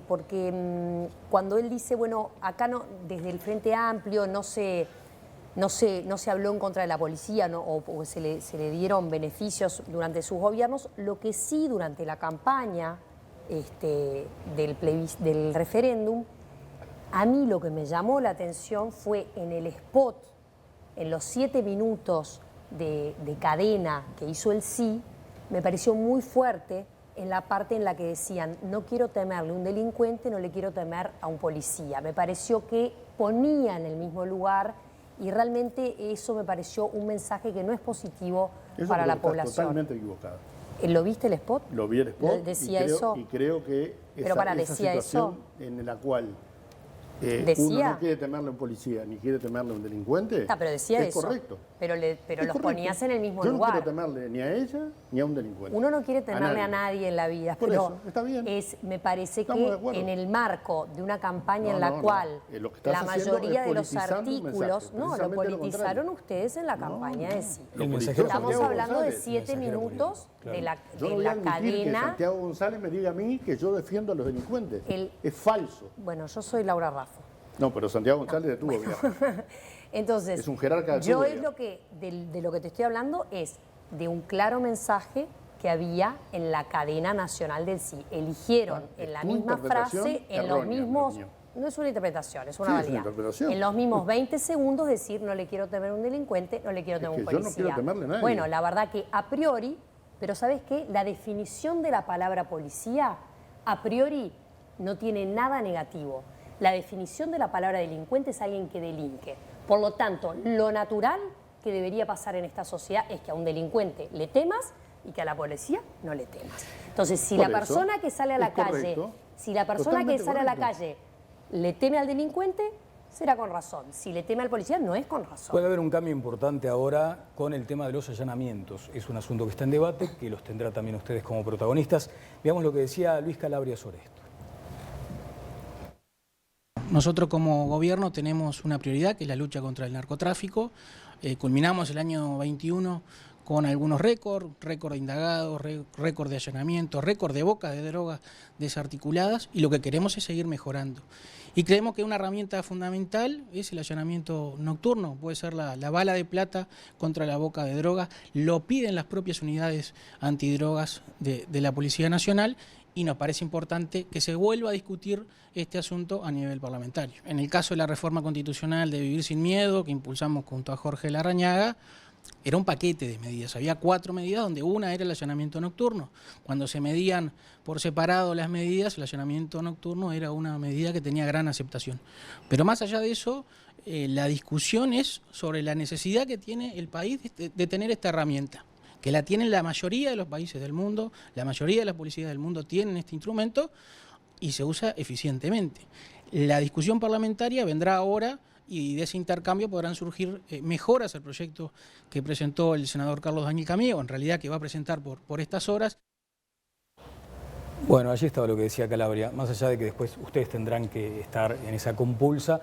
porque cuando él dice, bueno, acá no, desde el Frente Amplio no se habló en contra de la policía, ¿no? o se le dieron beneficios durante sus gobiernos, lo que sí durante la campaña del referéndum, a mí lo que me llamó la atención fue en el spot, en los 7 minutos de cadena que hizo el sí, me pareció muy fuerte en la parte en la que decían, no quiero temerle a un delincuente, no le quiero temer a un policía. Me pareció que ponía en el mismo lugar y realmente eso me pareció un mensaje que no es positivo para la población. Totalmente equivocado. ¿Lo viste el spot? Lo vi el spot. ¿Decía eso? Y creo que esa situación en la cual uno no quiere temerle a un policía ni quiere temerle a un delincuente, pero decía es eso. Correcto. Pero los ponías en el mismo Yo lugar. No quiero temerle ni a ella ni a un delincuente. Uno no quiere temerle a nadie en la vida, Por pero eso, está bien. me parece que en el marco de una campaña en la cual la mayoría de los artículos, lo politizaron ustedes en la campaña de sí. Estamos hablando de 7 minutos de la cadena. Que Santiago González me diga a mí que yo defiendo a los delincuentes. Es falso. Bueno, yo soy Laura Raffo. No, pero Santiago González detuvo Entonces, es un jerarca yo es de lo que te estoy hablando es de un claro mensaje que había en la cadena nacional del sí. Eligieron en la misma frase, en los mismos... No es una interpretación, es una valía. En los mismos 20 segundos decir, no le quiero temer a un delincuente, no le quiero temer a un policía. Yo no quiero temerle a nadie. Bueno, la verdad que a priori, pero ¿sabes qué? La definición de la palabra policía, a priori, no tiene nada negativo. La definición de la palabra delincuente es alguien que delinque. Por lo tanto, lo natural que debería pasar en esta sociedad es que a un delincuente le temas y que a la policía no le temas. Entonces, si la persona que sale a la calle, le teme al delincuente, será con razón. Si le teme al policía, no es con razón. Puede haber un cambio importante ahora con el tema de los allanamientos. Es un asunto que está en debate, que los tendrá también ustedes como protagonistas. Veamos lo que decía Luis Calabria sobre esto. Nosotros como gobierno tenemos una prioridad que es la lucha contra el narcotráfico. Culminamos el año 21 con algunos récord de indagados, récord de allanamientos, récord de bocas de drogas desarticuladas y lo que queremos es seguir mejorando. Y creemos que una herramienta fundamental es el allanamiento nocturno, puede ser la bala de plata contra la boca de droga, lo piden las propias unidades antidrogas de la Policía Nacional y nos parece importante que se vuelva a discutir este asunto a nivel parlamentario. En el caso de la reforma constitucional de Vivir sin Miedo, que impulsamos junto a Jorge Larrañaga, era un paquete de medidas. Había 4 medidas donde una era el allanamiento nocturno. Cuando se medían por separado las medidas, el allanamiento nocturno era una medida que tenía gran aceptación. Pero más allá de eso, la discusión es sobre la necesidad que tiene el país de tener esta herramienta, que la tienen la mayoría de los países del mundo, la mayoría de las policías del mundo tienen este instrumento y se usa eficientemente. La discusión parlamentaria vendrá ahora y de ese intercambio podrán surgir mejoras al proyecto que presentó el senador Carlos Daniel Camilo, en realidad que va a presentar por estas horas. Bueno, allí estaba lo que decía Calabria, más allá de que después ustedes tendrán que estar en esa compulsa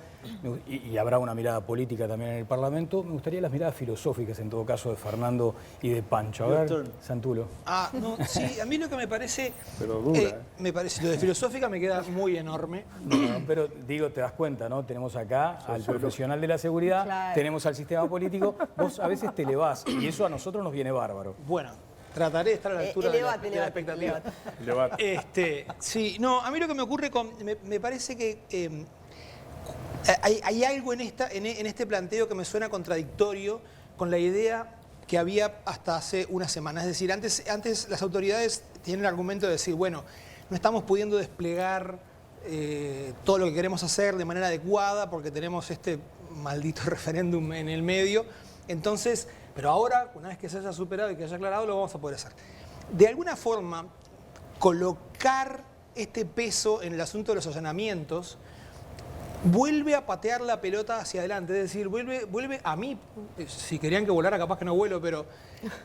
y habrá una mirada política también en el Parlamento, me gustaría las miradas filosóficas en todo caso de Fernando y de Pancho. A ver, Santulo. Sí, a mí lo que me parece, pero dura, me parece, lo de filosófica me queda muy enorme. No, pero digo, te das cuenta, ¿no? Tenemos acá al profesional de la seguridad, claro. Tenemos al sistema político, vos a veces te elevás y eso a nosotros nos viene bárbaro. Bueno. Trataré de estar a la altura de la expectativa. Elevate. Sí, no, a mí lo que me ocurre me parece que Hay algo en este planteo que me suena contradictorio con la idea que había hasta hace una semana. Es decir, antes las autoridades tienen el argumento de decir, bueno, no estamos pudiendo desplegar todo lo que queremos hacer de manera adecuada porque tenemos este maldito referéndum en el medio. Entonces, pero ahora, una vez que se haya superado y que haya aclarado, lo vamos a poder hacer. De alguna forma, colocar este peso en el asunto de los allanamientos vuelve a patear la pelota hacia adelante, es decir, vuelve a mí, si querían que volara capaz que no vuelo, pero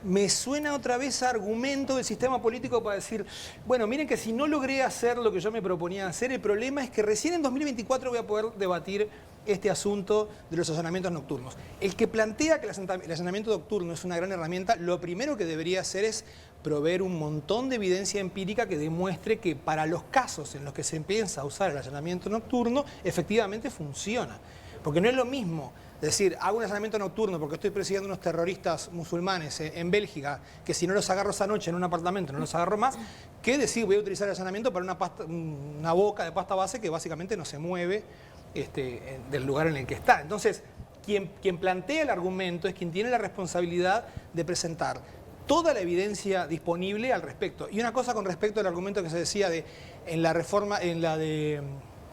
me suena otra vez a argumento del sistema político para decir, bueno, miren que si no logré hacer lo que yo me proponía hacer, el problema es que recién en 2024 voy a poder debatir este asunto de los allanamientos nocturnos. El que plantea que el allanamiento nocturno es una gran herramienta, lo primero que debería hacer es proveer un montón de evidencia empírica que demuestre que para los casos en los que se empieza a usar el allanamiento nocturno, efectivamente funciona. Porque no es lo mismo decir, hago un allanamiento nocturno porque estoy persiguiendo unos terroristas musulmanes en Bélgica, que si no los agarro esa noche en un apartamento no los agarro más, que decir, voy a utilizar el allanamiento para una boca de pasta base que básicamente no se mueve del lugar en el que está. Entonces, quien plantea el argumento es quien tiene la responsabilidad de presentar toda la evidencia disponible al respecto. Y una cosa con respecto al argumento que se decía en la reforma,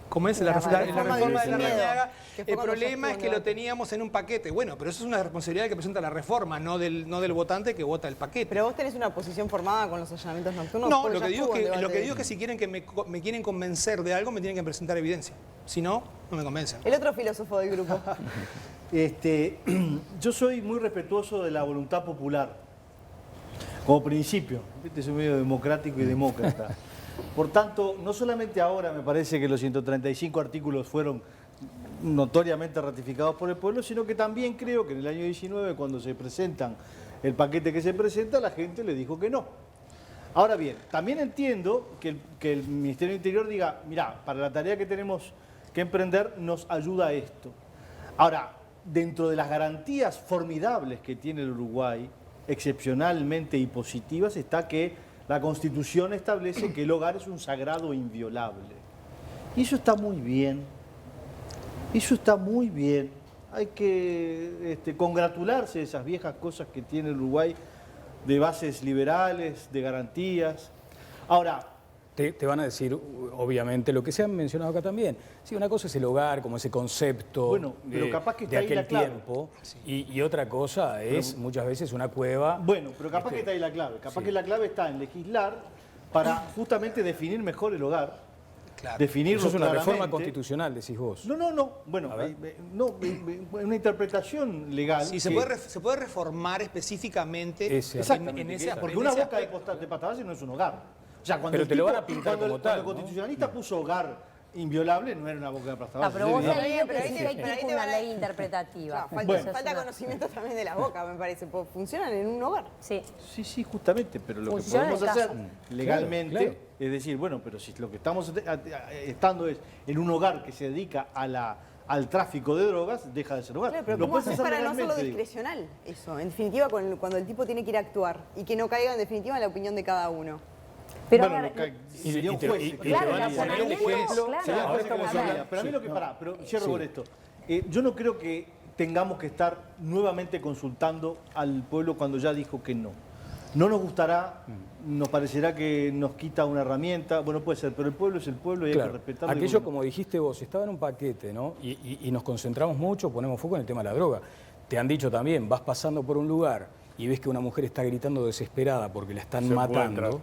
¿cómo es? La reforma de Larrañaga, el problema es que lo teníamos en un paquete. Bueno, pero eso es una responsabilidad que presenta la reforma, no del votante que vota el paquete. ¿Pero vos tenés una posición formada con los allanamientos nocturnos? No, lo que digo es que si quieren que me quieren convencer de algo, me tienen que presentar evidencia. Si no, no me convencen. El otro filósofo del grupo. Yo soy muy respetuoso de la voluntad popular. Como principio, soy medio democrático y demócrata. Por tanto, no solamente ahora me parece que los 135 artículos fueron notoriamente ratificados por el pueblo, sino que también creo que en el año 19, cuando se presentan el paquete que se presenta, la gente le dijo que no. Ahora bien, también entiendo que el Ministerio del Interior diga, mirá, para la tarea que tenemos que emprender nos ayuda esto. Ahora, dentro de las garantías formidables que tiene el Uruguay, excepcionalmente y positivas, está que la Constitución establece que el hogar es un sagrado inviolable. Y eso está muy bien. Eso está muy bien. Hay que congratularse de esas viejas cosas que tiene el Uruguay, de bases liberales, de garantías. Ahora, te van a decir, obviamente, lo que se han mencionado acá también. Sí, una cosa es el hogar, como ese concepto pero capaz que está de ahí aquel la clave. tiempo, y otra cosa es muchas veces una cueva. Bueno, pero capaz que está ahí la clave. Capaz que la clave está en legislar para justamente definir mejor el hogar. Claro. Definirlo Eso es una claramente. reforma constitucional, decís vos. No. Bueno, una interpretación legal. Sí, se puede reformar específicamente porque una boca de pasta base no es un hogar. O sea, cuando pero te lo van a pintar como tal. Cuando el constitucionalista puso hogar inviolable, no era una boca de pasta base. Pero vos ahí hay una ley interpretativa. Falta conocimiento también de la boca, me parece. Funcionan en un hogar. Sí. Sí, justamente. Pero lo que podemos hacer legalmente es decir, bueno, pero si lo que estamos estando es en un hogar que se dedica al tráfico de drogas, deja de ser hogar. Claro, pero ¿cómo haces para no hacerlo discrecional eso? En definitiva, cuando el tipo tiene que ir a actuar y que no caiga en definitiva en la opinión de cada uno. Pero sería un juez. Claro, pero a mí lo que pero cierro con esto. Yo no creo que tengamos que estar nuevamente consultando al pueblo cuando ya dijo que no. No nos gustará, nos parecerá que nos quita una herramienta, bueno, puede ser, pero el pueblo es el pueblo y hay que respetarlo. Aquello, como dijiste vos, estaba en un paquete, ¿no? Y nos concentramos mucho, ponemos foco en el tema de la droga. Te han dicho también, vas pasando por un lugar y ves que una mujer está gritando desesperada porque la están matando.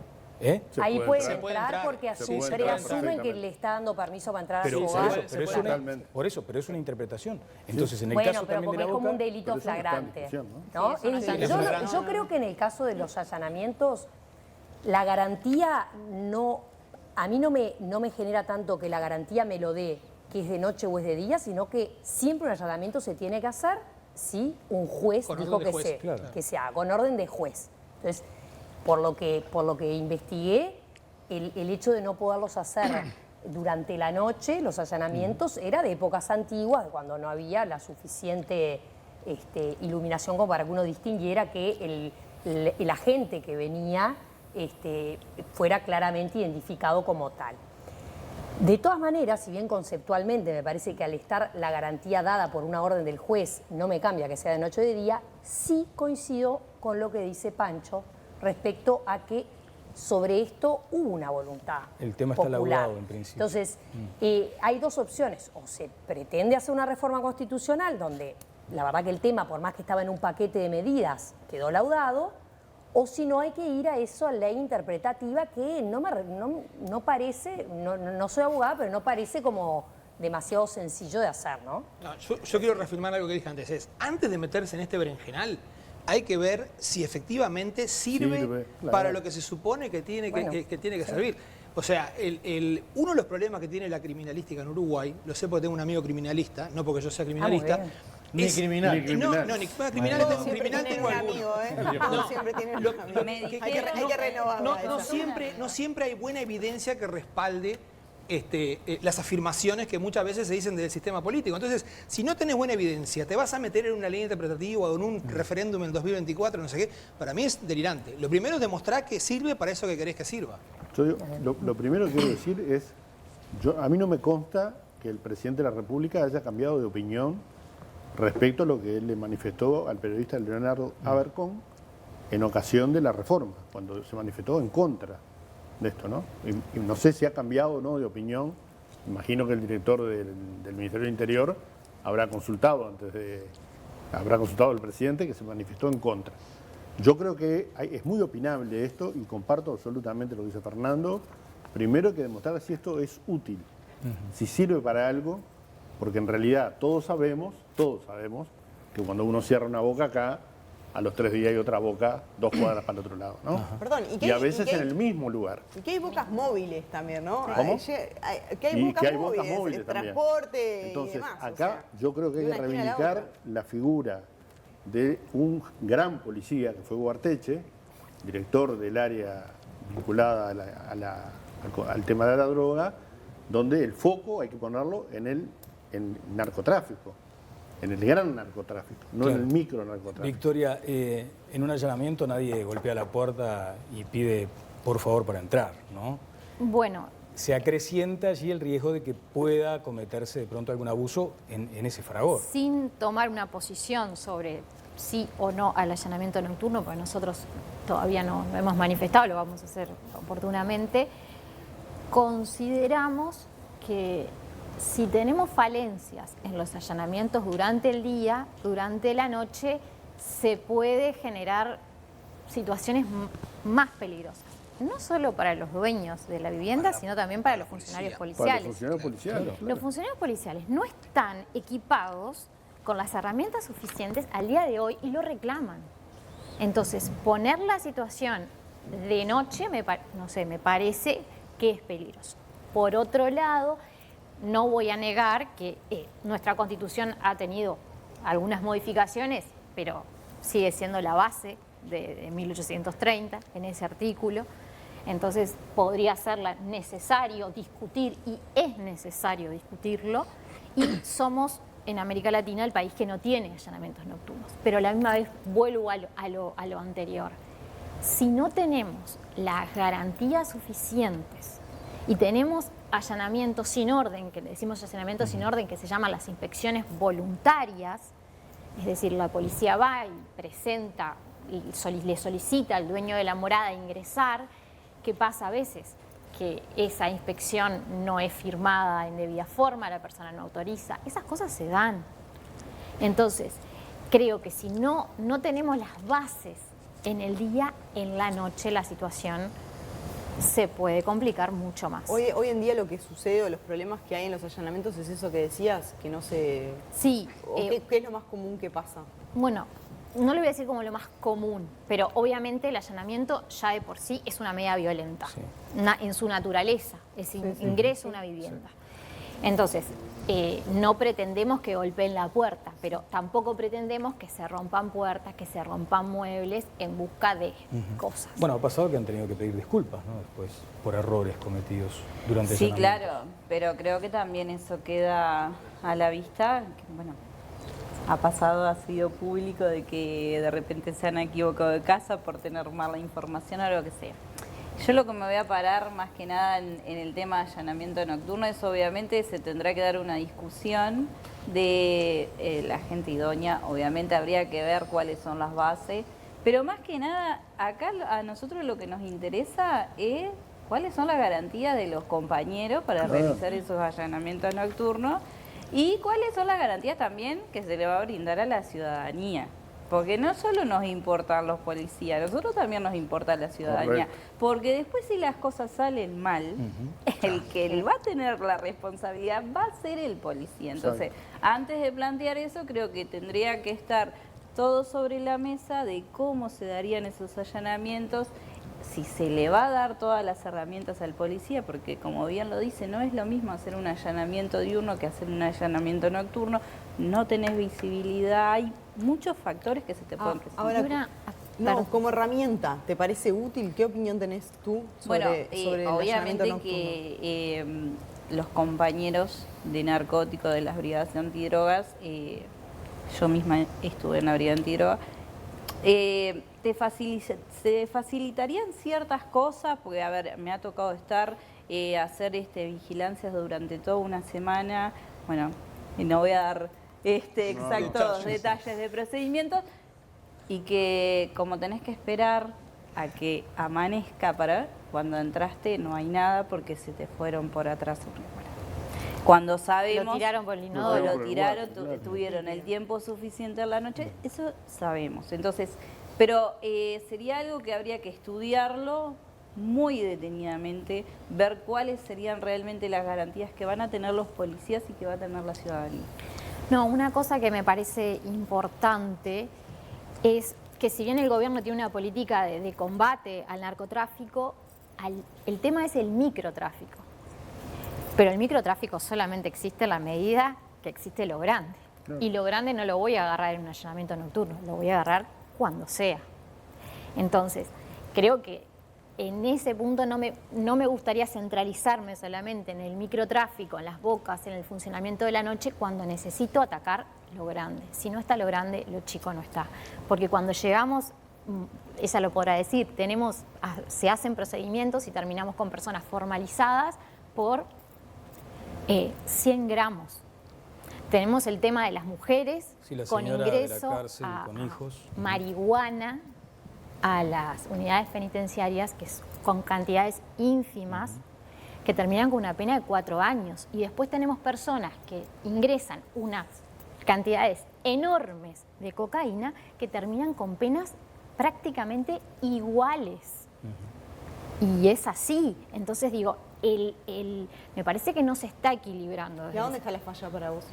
Ahí pueden entrar porque preasumen que le está dando permiso para entrar a su hogar. Pero es una interpretación. Entonces, en el caso pero también porque de la es como boca, un delito flagrante. ¿No? Yo creo que en el caso de los allanamientos, la garantía a mí no me genera tanto que la garantía me lo dé, que es de noche o es de día, sino que siempre un allanamiento se tiene que hacer si un juez dijo que se haga, con orden de juez. Entonces, por lo que investigué, el hecho de no poderlos hacer durante la noche, los allanamientos, era de épocas antiguas, cuando no había la suficiente iluminación como para que uno distinguiera que el agente que venía fuera claramente identificado como tal. De todas maneras, si bien conceptualmente me parece que al estar la garantía dada por una orden del juez no me cambia que sea de noche o de día, sí coincido con lo que dice Pancho respecto a que sobre esto hubo una voluntad El tema popular. está laudado en principio. Entonces, hay dos opciones. O se pretende hacer una reforma constitucional donde la verdad que el tema, por más que estaba en un paquete de medidas, quedó laudado, o si no hay que ir a eso, a ley interpretativa que no parece, no soy abogada, pero no parece como demasiado sencillo de hacer, ¿no? No, yo quiero reafirmar algo que dije antes, antes de meterse en este berenjenal, hay que ver si efectivamente sirve para lo que se supone que tiene que servir. O sea, uno de los problemas que tiene la criminalística en Uruguay, lo sé porque tengo un amigo criminalista, no porque yo sea criminalista. Ni criminal. No, ni criminal. Criminal tengo un amigo, No, siempre tiene un amigo. Hay que renovarlo. No siempre hay buena evidencia que respalde las afirmaciones que muchas veces se dicen del sistema político. Entonces, si no tenés buena evidencia, te vas a meter en una ley interpretativa o en un referéndum en el 2024, no sé qué, para mí es delirante. Lo primero es demostrar que sirve para eso que querés que sirva. Lo primero que quiero decir es, a mí no me consta que el presidente de la República haya cambiado de opinión respecto a lo que él le manifestó al periodista Leonardo Abercón en ocasión de la reforma, cuando se manifestó en contra de esto, ¿no? Y no sé si ha cambiado o no de opinión. Imagino que el director del Ministerio del Interior habrá consultado al presidente, que se manifestó en contra. Yo creo que es muy opinable esto y comparto absolutamente lo que dice Fernando. Primero hay que demostrar si esto es útil, si sirve para algo, porque en realidad todos sabemos que cuando uno cierra una boca acá, a los 3 días hay otra boca 2 cuadras para el otro lado, ¿no? Perdón, y a veces en el mismo lugar. Y que hay bocas móviles también, ¿no? ¿Cómo? Que hay bocas móviles también. Transporte Entonces, y demás. acá yo creo que hay que reivindicar la figura de un gran policía que fue Hugo Arteche, director del área vinculada al tema de la droga, donde el foco hay que ponerlo en el narcotráfico. En el gran narcotráfico, no en el micro narcotráfico. Victoria, en un allanamiento nadie golpea la puerta y pide por favor para entrar, ¿no? Bueno. Se acrecienta allí el riesgo de que pueda cometerse de pronto algún abuso en ese fragor. Sin tomar una posición sobre sí o no al allanamiento nocturno, porque nosotros todavía no lo hemos manifestado, lo vamos a hacer oportunamente, consideramos que si tenemos falencias en los allanamientos durante el día, durante la noche, se puede generar situaciones más peligrosas. No solo para los dueños de la vivienda, sino también para los funcionarios policiales. Para los funcionarios policiales. Claro. Los funcionarios policiales no están equipados con las herramientas suficientes al día de hoy y lo reclaman. Entonces, poner la situación de noche, me parece que es peligroso. Por otro lado, no voy a negar que nuestra Constitución ha tenido algunas modificaciones, pero sigue siendo la base de 1830 en ese artículo. Entonces podría ser necesario discutir, y es necesario discutirlo, y somos en América Latina el país que no tiene allanamientos nocturnos. Pero a la misma vez vuelvo a lo anterior. Si no tenemos las garantías suficientes y tenemos allanamientos sin orden, que le decimos allanamientos sin orden, que se llaman las inspecciones voluntarias, es decir, la policía va y presenta y le solicita al dueño de la morada ingresar. ¿Qué pasa a veces? Que esa inspección no es firmada en debida forma, la persona no autoriza. Esas cosas se dan. Entonces, creo que si no tenemos las bases en el día, en la noche la situación se puede complicar mucho más. Hoy en día lo que sucede o los problemas que hay en los allanamientos es eso que decías, que no se... Sí. ¿Qué es lo más común que pasa? Bueno, no le voy a decir como lo más común, pero obviamente el allanamiento ya de por sí es una medida violenta, en su naturaleza, es ingreso a una vivienda. Entonces, no pretendemos que golpeen la puerta, pero tampoco pretendemos que se rompan puertas, que se rompan muebles en busca de cosas. Bueno, ha pasado que han tenido que pedir disculpas, ¿no? Después, por errores cometidos durante el Sí, allanamiento. claro, pero creo que también eso queda a la vista, que, bueno, ha pasado, ha sido público de que de repente se han equivocado de casa por tener mala información o lo que sea. Yo lo que me voy a parar más que nada en el tema de allanamiento nocturno es obviamente se tendrá que dar una discusión de la gente idónea, obviamente habría que ver cuáles son las bases, pero más que nada acá a nosotros lo que nos interesa es cuáles son las garantías de los compañeros para realizar esos allanamientos nocturnos y cuáles son las garantías también que se le va a brindar a la ciudadanía. Porque no solo nos importan los policías, a nosotros también nos importa la ciudadanía. Correcto. Porque después si las cosas salen mal, el que va a tener la responsabilidad va a ser el policía. Entonces, antes de plantear eso, creo que tendría que estar todo sobre la mesa de cómo se darían esos allanamientos, si se le va a dar todas las herramientas al policía, porque como bien lo dice, no es lo mismo hacer un allanamiento diurno que hacer un allanamiento nocturno, no tenés visibilidad, hay muchos factores que se te pueden presentar. Ahora, no, como herramienta, ¿te parece útil? ¿Qué opinión tenés tú sobre, sobre el allanamiento nocturno? Que los compañeros de narcóticos de las brigadas antidrogas, yo misma estuve en la brigada antidroga, se facilitarían ciertas cosas, porque a ver, me ha tocado hacer vigilancias durante toda una semana, bueno, y no voy a dar exactos detalles de procedimientos, y que como tenés que esperar a que amanezca para ver, cuando entraste no hay nada porque se te fueron por atrás. Cuando sabemos... Lo tiraron por el inodoro. Lo tiraron, tuvieron el tiempo suficiente en la noche, eso sabemos. Entonces, pero sería algo que habría que estudiarlo muy detenidamente, ver cuáles serían realmente las garantías que van a tener los policías y que va a tener la ciudadanía. No, una cosa que me parece importante es que si bien el gobierno tiene una política de combate al narcotráfico, el tema es el microtráfico. Pero el microtráfico solamente existe en la medida que existe lo grande. Claro. Y lo grande no lo voy a agarrar en un allanamiento nocturno, lo voy a agarrar cuando sea. Entonces, creo que en ese punto no me gustaría centralizarme solamente en el microtráfico, en las bocas, en el funcionamiento de la noche, cuando necesito atacar lo grande. Si no está lo grande, lo chico no está. Porque cuando llegamos, ella lo podrá decir, se hacen procedimientos y terminamos con personas formalizadas por 100 gramos. Tenemos el tema de las mujeres con ingreso de la cárcel, con hijos. Marihuana a las unidades penitenciarias, que es con cantidades ínfimas, que terminan con una pena de 4 años. Y después tenemos personas que ingresan unas cantidades enormes de cocaína que terminan con penas prácticamente iguales. Y es así. Entonces digo, me parece que no se está equilibrando. ¿Y a dónde está la falla para vos?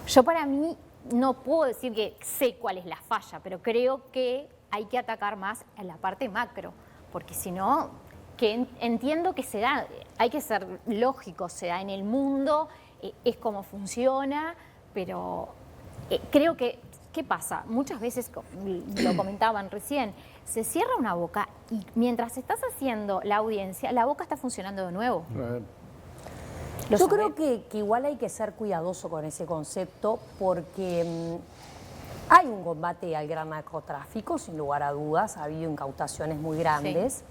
Yo para mí no puedo decir que sé cuál es la falla, pero creo que hay que atacar más en la parte macro, porque si no, que entiendo que se da, hay que ser lógico, se da en el mundo, es como funciona, pero creo que, ¿qué pasa? Muchas veces, lo comentaban recién, se cierra una boca y mientras estás haciendo la audiencia, la boca está funcionando de nuevo. Yo creo que igual hay que ser cuidadoso con ese concepto porque hay un combate al gran narcotráfico, sin lugar a dudas, ha habido incautaciones muy grandes,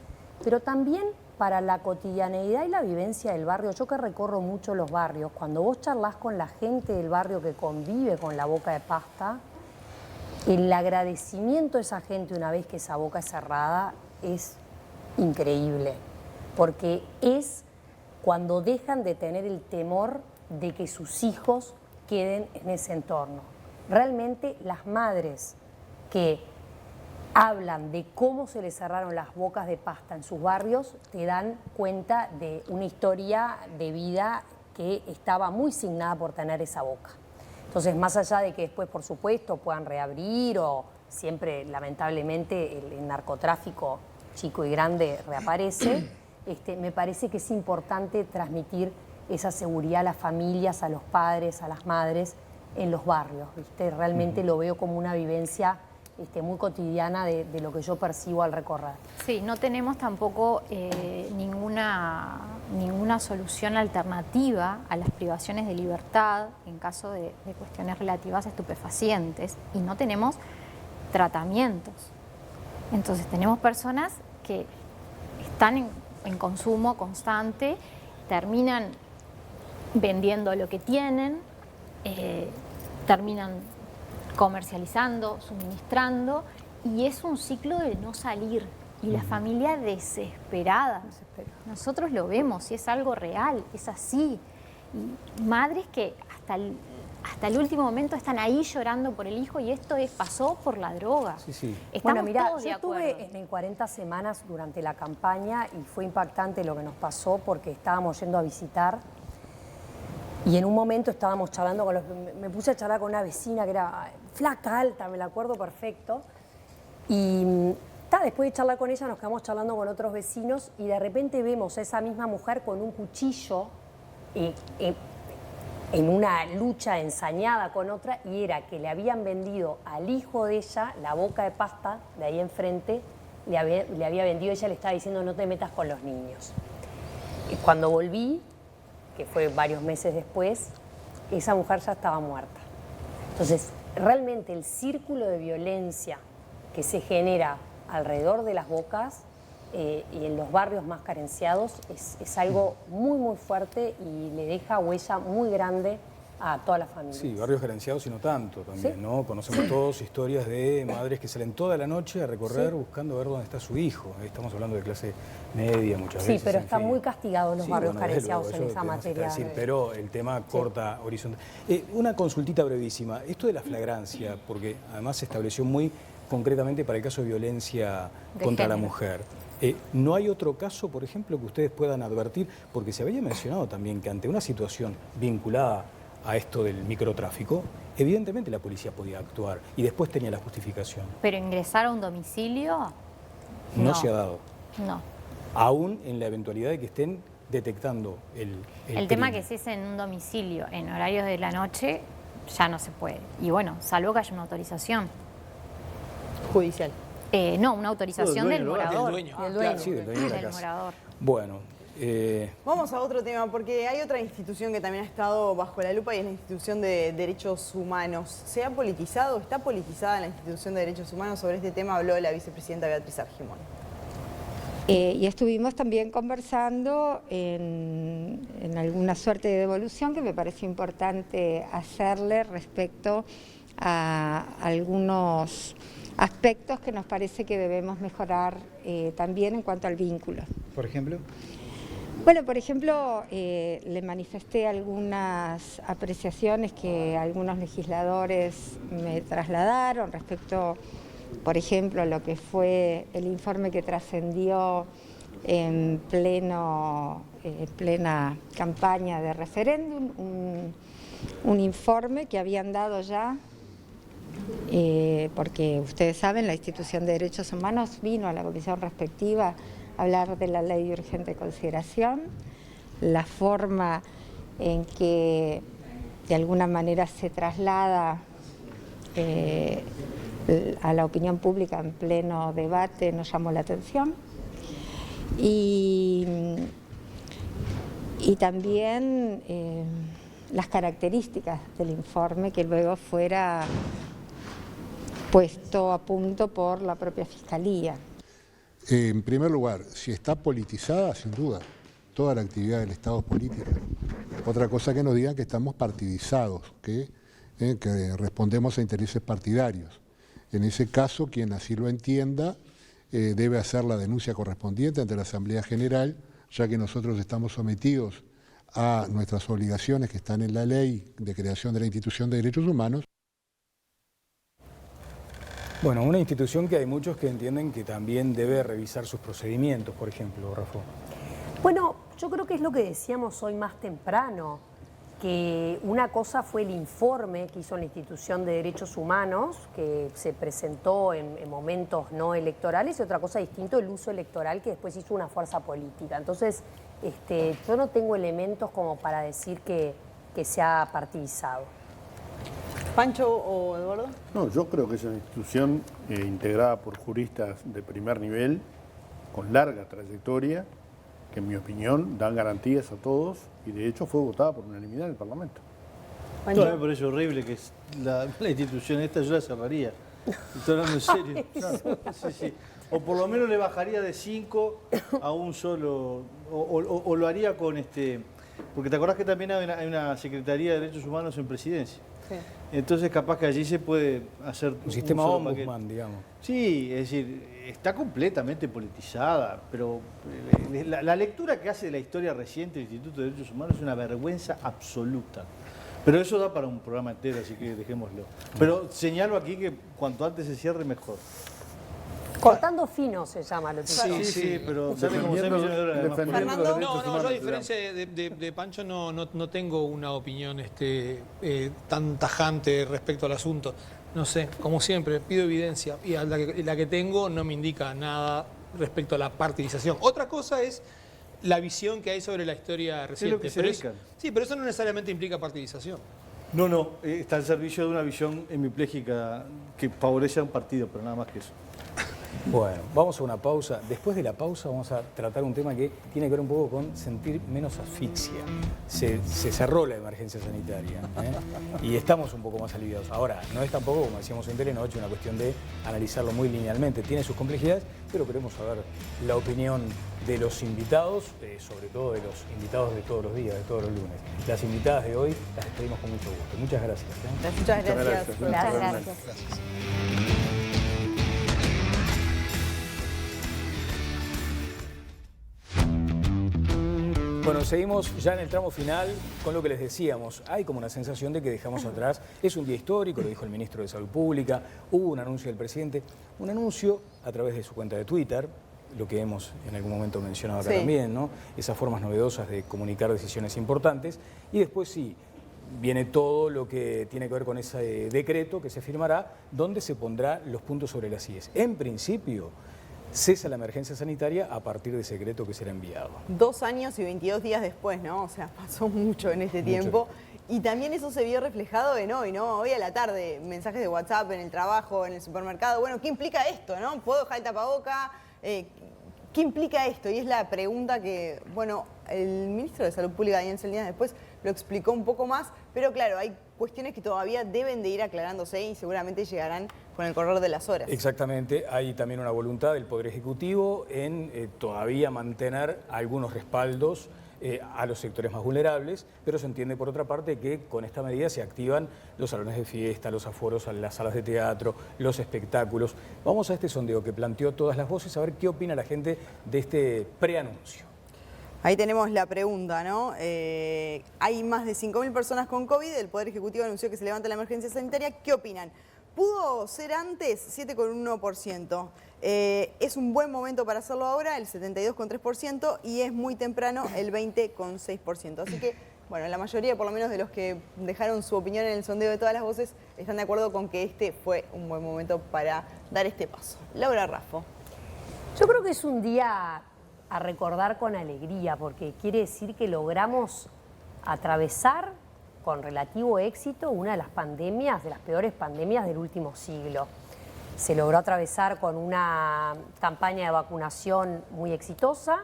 pero también para la cotidianeidad y la vivencia del barrio. Yo que recorro mucho los barrios, cuando vos charlás con la gente del barrio que convive con la boca de pasta, el agradecimiento de esa gente una vez que esa boca es cerrada es increíble, porque es cuando dejan de tener el temor de que sus hijos queden en ese entorno. Realmente las madres que hablan de cómo se les cerraron las bocas de pasta en sus barrios te dan cuenta de una historia de vida que estaba muy signada por tener esa boca. Entonces, más allá de que después, por supuesto, puedan reabrir o siempre, lamentablemente, el narcotráfico chico y grande reaparece, me parece que es importante transmitir esa seguridad a las familias, a los padres, a las madres en los barrios. Realmente lo veo como una vivencia muy cotidiana de lo que yo percibo al recorrer. Sí, no tenemos tampoco ninguna solución alternativa a las privaciones de libertad en caso de cuestiones relativas a estupefacientes y no tenemos tratamientos. Entonces tenemos personas que están en consumo constante, terminan vendiendo lo que tienen, terminan comercializando, suministrando, y es un ciclo de no salir. Y la familia desesperada. Nosotros lo vemos y es algo real, es así. Y madres que hasta el último momento están ahí llorando por el hijo, y esto pasó por la droga. Bueno, mirá, yo estuve en 40 semanas durante la campaña y fue impactante lo que nos pasó porque estábamos yendo a visitar y en un momento estábamos charlando con me puse a charlar con una vecina que era flaca, alta, me la acuerdo perfecto, y después de charlar con ella nos quedamos charlando con otros vecinos y de repente vemos a esa misma mujer con un cuchillo en una lucha ensañada con otra, y era que le habían vendido al hijo de ella la boca de pasta de ahí enfrente, le había vendido, ella le estaba diciendo no te metas con los niños. Y cuando volví, que fue varios meses después, esa mujer ya estaba muerta. Entonces, realmente el círculo de violencia que se genera alrededor de las bocas y en los barrios más carenciados es algo muy, muy fuerte y le deja huella muy grande a todas las familias. Sí, barrios carenciados y no tanto también, ¿Sí? ¿no? Conocemos todos historias de madres que salen toda la noche a recorrer buscando ver dónde está su hijo. Estamos hablando de clase media muchas veces. Sí, pero están muy castigados los barrios carenciados en esa materia. Pero el tema corta horizonte. Una consultita brevísima. Esto de la flagrancia, porque además se estableció muy concretamente para el caso de violencia contra la mujer. ¿No hay otro caso, por ejemplo, que ustedes puedan advertir? Porque se había mencionado también que ante una situación vinculada a esto del microtráfico, evidentemente la policía podía actuar y después tenía la justificación. ¿Pero ingresar a un domicilio? No se ha dado. No. Aún en la eventualidad de que estén detectando el tema que si es en un domicilio en horarios de la noche, ya no se puede. Y bueno, salvo que haya una autorización. Judicial. No, una autorización del morador. Del dueño de la casa. Morador. Bueno. Vamos a otro tema, porque hay otra institución que también ha estado bajo la lupa y es la institución de derechos humanos. ¿Se ha politizado? ¿Está politizada la institución de derechos humanos? Sobre este tema habló la vicepresidenta Beatriz Argimón. Y estuvimos también conversando en alguna suerte de devolución que me pareció importante hacerle respecto a algunos aspectos que nos parece que debemos mejorar también en cuanto al vínculo. ¿Por ejemplo? Bueno, por ejemplo, le manifesté algunas apreciaciones que algunos legisladores me trasladaron respecto, por ejemplo, a lo que fue el informe que trascendió en plena campaña de referéndum, un informe que habían dado ya, porque ustedes saben, la institución de derechos humanos vino a la comisión respectiva a hablar de la ley de urgente consideración, la forma en que de alguna manera se traslada a la opinión pública en pleno debate nos llamó la atención. Y también las características del informe que luego fuera puesto a punto por la propia Fiscalía. En primer lugar, si está politizada, sin duda, toda la actividad del Estado es política. Otra cosa que nos digan que estamos partidizados, que respondemos a intereses partidarios. En ese caso, quien así lo entienda, debe hacer la denuncia correspondiente ante la Asamblea General, ya que nosotros estamos sometidos a nuestras obligaciones que están en la ley de creación de la institución de derechos humanos. Bueno, una institución que hay muchos que entienden que también debe revisar sus procedimientos, por ejemplo, Rafa. Bueno, yo creo que es lo que decíamos hoy más temprano, que una cosa fue el informe que hizo la Institución de Derechos Humanos, que se presentó en momentos no electorales, y otra cosa distinto, el uso electoral que después hizo una fuerza política. Entonces, yo no tengo elementos como para decir que se ha partidizado. ¿Pancho o Eduardo? No, yo creo que es una institución integrada por juristas de primer nivel, con larga trayectoria, que en mi opinión dan garantías a todos y de hecho fue votada por unanimidad en el Parlamento. No, me parece horrible que la institución esta yo la cerraría. Estoy hablando en serio. Claro. Sí. o por lo menos le bajaría de 5 a un solo, o lo haría con porque te acordás que también hay una Secretaría de Derechos Humanos en Presidencia. Sí. Entonces capaz que allí se puede hacer un sistema solo ombudsman, digamos. Sí, es decir, está completamente politizada, pero la lectura que hace de la historia reciente del Instituto de Derechos Humanos es una vergüenza absoluta. Pero eso da para un programa entero, así que dejémoslo. Pero señalo aquí que cuanto antes se cierre, mejor. Cortando fino se llama lo que Sí, pero sale como 6 millones de dólares. No, yo a diferencia de Pancho no tengo una opinión tan tajante respecto al asunto. No sé, como siempre, pido evidencia y la que tengo no me indica nada respecto a la partidización. Otra cosa es la visión que hay sobre la historia reciente. Pero eso no necesariamente implica partidización. No, está al servicio de una visión hemipléjica que favorece a un partido, pero nada más que eso. Bueno, vamos a una pausa. Después de la pausa vamos a tratar un tema que tiene que ver un poco con sentir menos asfixia. Se cerró la emergencia sanitaria, y estamos un poco más aliviados. Ahora, no es tampoco, como decíamos en Telenoche, una cuestión de analizarlo muy linealmente. Tiene sus complejidades, pero queremos saber la opinión de los invitados, sobre todo de los invitados de todos los días, de todos los lunes. Las invitadas de hoy las despedimos con mucho gusto. Muchas gracias. Muchas gracias. Gracias. Bueno, seguimos ya en el tramo final con lo que les decíamos. Hay como una sensación de que dejamos atrás. Es un día histórico, lo dijo el ministro de Salud Pública. Hubo un anuncio del presidente, un anuncio a través de su cuenta de Twitter, lo que hemos en algún momento mencionado acá también, ¿no? Esas formas novedosas de comunicar decisiones importantes. Y después sí, viene todo lo que tiene que ver con ese decreto que se firmará, donde se pondrá los puntos sobre las IES. En principio, cesa la emergencia sanitaria a partir de ese decreto que será enviado. 2 años y 22 días después, ¿no? O sea, pasó mucho en este tiempo. Y también eso se vio reflejado en hoy, ¿no? Hoy a la tarde, mensajes de WhatsApp en el trabajo, en el supermercado. Bueno, ¿qué implica esto, no? ¿Puedo dejar el tapaboca? ¿Qué implica esto? Y es la pregunta que, bueno, el ministro de Salud Pública, Daniel Salinas, después lo explicó un poco más, pero claro, hay cuestiones que todavía deben de ir aclarándose y seguramente llegarán con el correr de las horas. Exactamente, hay también una voluntad del Poder Ejecutivo en todavía mantener algunos respaldos a los sectores más vulnerables, pero se entiende por otra parte que con esta medida se activan los salones de fiesta, los aforos a las salas de teatro, los espectáculos. Vamos a este sondeo que planteó todas las voces a ver qué opina la gente de este preanuncio. Ahí tenemos la pregunta, ¿no? Hay más de 5.000 personas con COVID, el Poder Ejecutivo anunció que se levanta la emergencia sanitaria. ¿Qué opinan? ¿Pudo ser antes? 7,1%. Es un buen momento para hacerlo ahora, el 72,3%, y es muy temprano, el 20,6%. Así que, bueno, la mayoría, por lo menos de los que dejaron su opinión en el sondeo de todas las voces, están de acuerdo con que este fue un buen momento para dar este paso. Laura Raffo. Yo creo que es un día a recordar con alegría, porque quiere decir que logramos atravesar con relativo éxito una de las pandemias, de las peores pandemias del último siglo. Se logró atravesar con una campaña de vacunación muy exitosa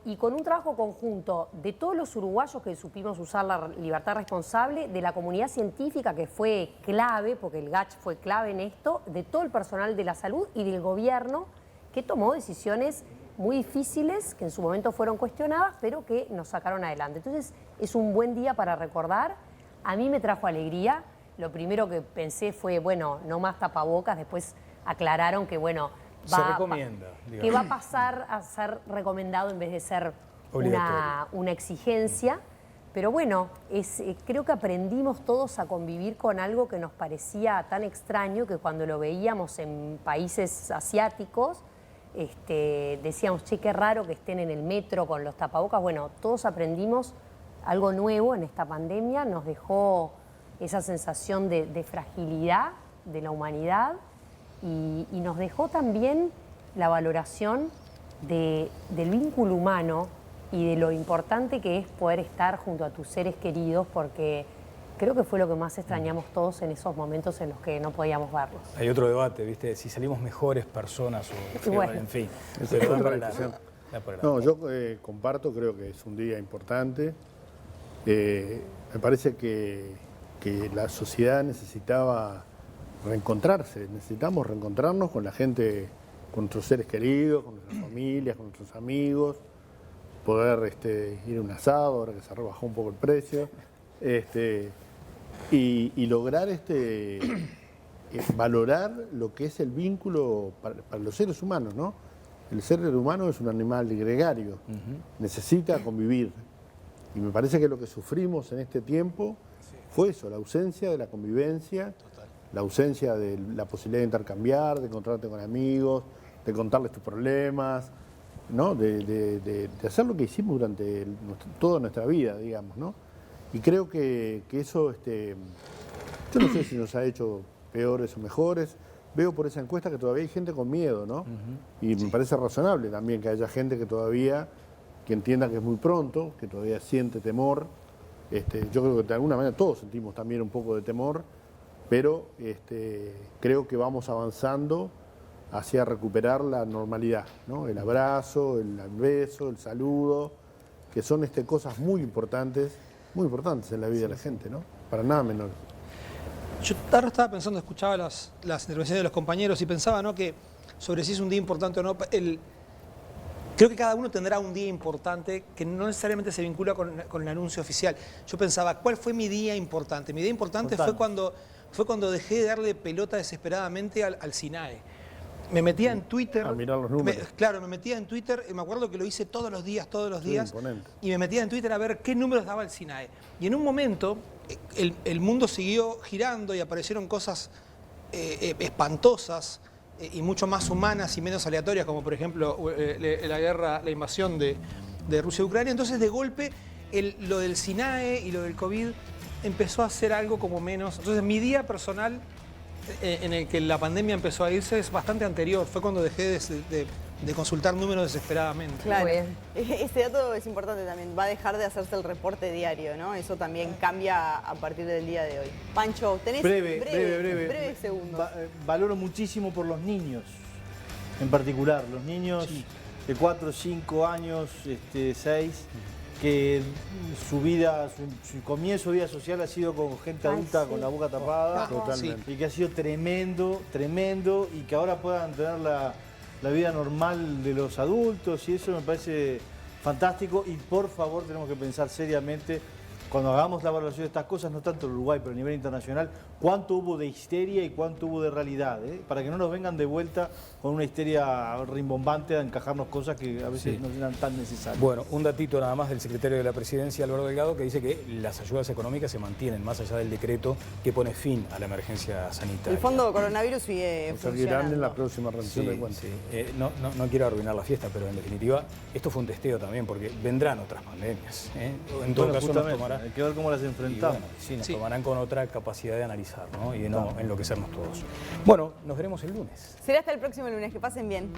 y con un trabajo conjunto de todos los uruguayos que supimos usar la libertad responsable, de la comunidad científica que fue clave, porque el GACH fue clave en esto, de todo el personal de la salud y del gobierno que tomó decisiones muy difíciles, que en su momento fueron cuestionadas, pero que nos sacaron adelante. Entonces, es un buen día para recordar. A mí me trajo alegría. Lo primero que pensé fue, bueno, no más tapabocas. Después aclararon que, bueno, se recomienda, que va a pasar a ser recomendado en vez de ser una exigencia. Pero bueno, creo que aprendimos todos a convivir con algo que nos parecía tan extraño que cuando lo veíamos en países asiáticos, decíamos, che, qué raro que estén en el metro con los tapabocas. Bueno, todos aprendimos algo nuevo en esta pandemia, nos dejó esa sensación de fragilidad de la humanidad y nos dejó también la valoración del vínculo humano y de lo importante que es poder estar junto a tus seres queridos, porque creo que fue lo que más extrañamos todos en esos momentos en los que no podíamos verlos. Hay otro debate, ¿viste? Si salimos mejores personas o bueno, en fin. No, yo comparto, creo que es un día importante. Me parece que la sociedad necesitaba reencontrarse, necesitamos reencontrarnos con la gente nuestros seres queridos, con nuestras familias, con nuestros amigos, poder ir a un asado, ahora que se rebajó un poco el precio, y lograr valorar lo que es el vínculo para los seres humanos, ¿no? El ser humano es un animal gregario, necesita convivir. Y me parece que lo que sufrimos en este tiempo fue eso, la ausencia de la convivencia, la ausencia de la posibilidad de intercambiar, de encontrarte con amigos, de contarles tus problemas, ¿no? De hacer lo que hicimos durante toda nuestra vida, digamos, ¿no? Y creo que eso, yo no sé si nos ha hecho peores o mejores. Veo por esa encuesta que todavía hay gente con miedo, ¿no? Y me parece razonable también que haya gente que todavía, que entienda que es muy pronto, que todavía siente temor. Yo creo que de alguna manera todos sentimos también un poco de temor, pero creo que vamos avanzando hacia recuperar la normalidad, ¿no? El abrazo, el beso, el saludo, que son cosas muy importantes en la vida de la gente, ¿no? Para nada menor. Yo ahora estaba pensando, escuchaba las intervenciones de los compañeros y pensaba, ¿no?, que sobre si es un día importante o no, creo que cada uno tendrá un día importante que no necesariamente se vincula con el anuncio oficial. Yo pensaba, ¿cuál fue mi día importante? Mi día importante fue cuando dejé de darle pelota desesperadamente al SINAE. Me metía en Twitter. A mirar los números. Claro, me metía en Twitter, me acuerdo que lo hice todos los días, y me metía en Twitter a ver qué números daba el SINAE. Y en un momento el mundo siguió girando y aparecieron cosas espantosas y mucho más humanas y menos aleatorias, como por ejemplo la invasión de Rusia a Ucrania. Entonces, de golpe, lo del SINAE y lo del COVID empezó a ser algo como menos. Entonces, mi día personal en el que la pandemia empezó a irse es bastante anterior. Fue cuando dejé de consultar números desesperadamente. Claro, ese dato es importante también. Va a dejar de hacerse el reporte diario, ¿no? Eso también cambia a partir del día de hoy. Pancho, tenés breve segundos. Valoro muchísimo por los niños, en particular. Los niños de 4, 5 años, 6... que su vida, su comienzo de vida social ha sido con gente adulta con la boca tapada. Totalmente. Y que ha sido tremendo, tremendo, y que ahora puedan tener la vida normal de los adultos, y eso me parece fantástico. Y por favor, tenemos que pensar seriamente, cuando hagamos la evaluación de estas cosas, no tanto en Uruguay, pero a nivel internacional, cuánto hubo de histeria y cuánto hubo de realidad, para que no nos vengan de vuelta con una histeria rimbombante a encajarnos cosas que a veces no eran tan necesarias. Bueno, un datito nada más del secretario de la Presidencia, Álvaro Delgado, que dice que las ayudas económicas se mantienen más allá del decreto que pone fin a la emergencia sanitaria. El fondo coronavirus sigue funcionando. En la próxima rendición de cuentas. No quiero arruinar la fiesta, pero en definitiva esto fue un testeo también, porque vendrán otras pandemias. En todo caso nos tomará. Hay que ver cómo las enfrentamos. Nos tomarán con otra capacidad de analizar, ¿no? Y no enloquecernos todos. Bueno, nos veremos el lunes. Será hasta el próximo lunes. Que pasen bien.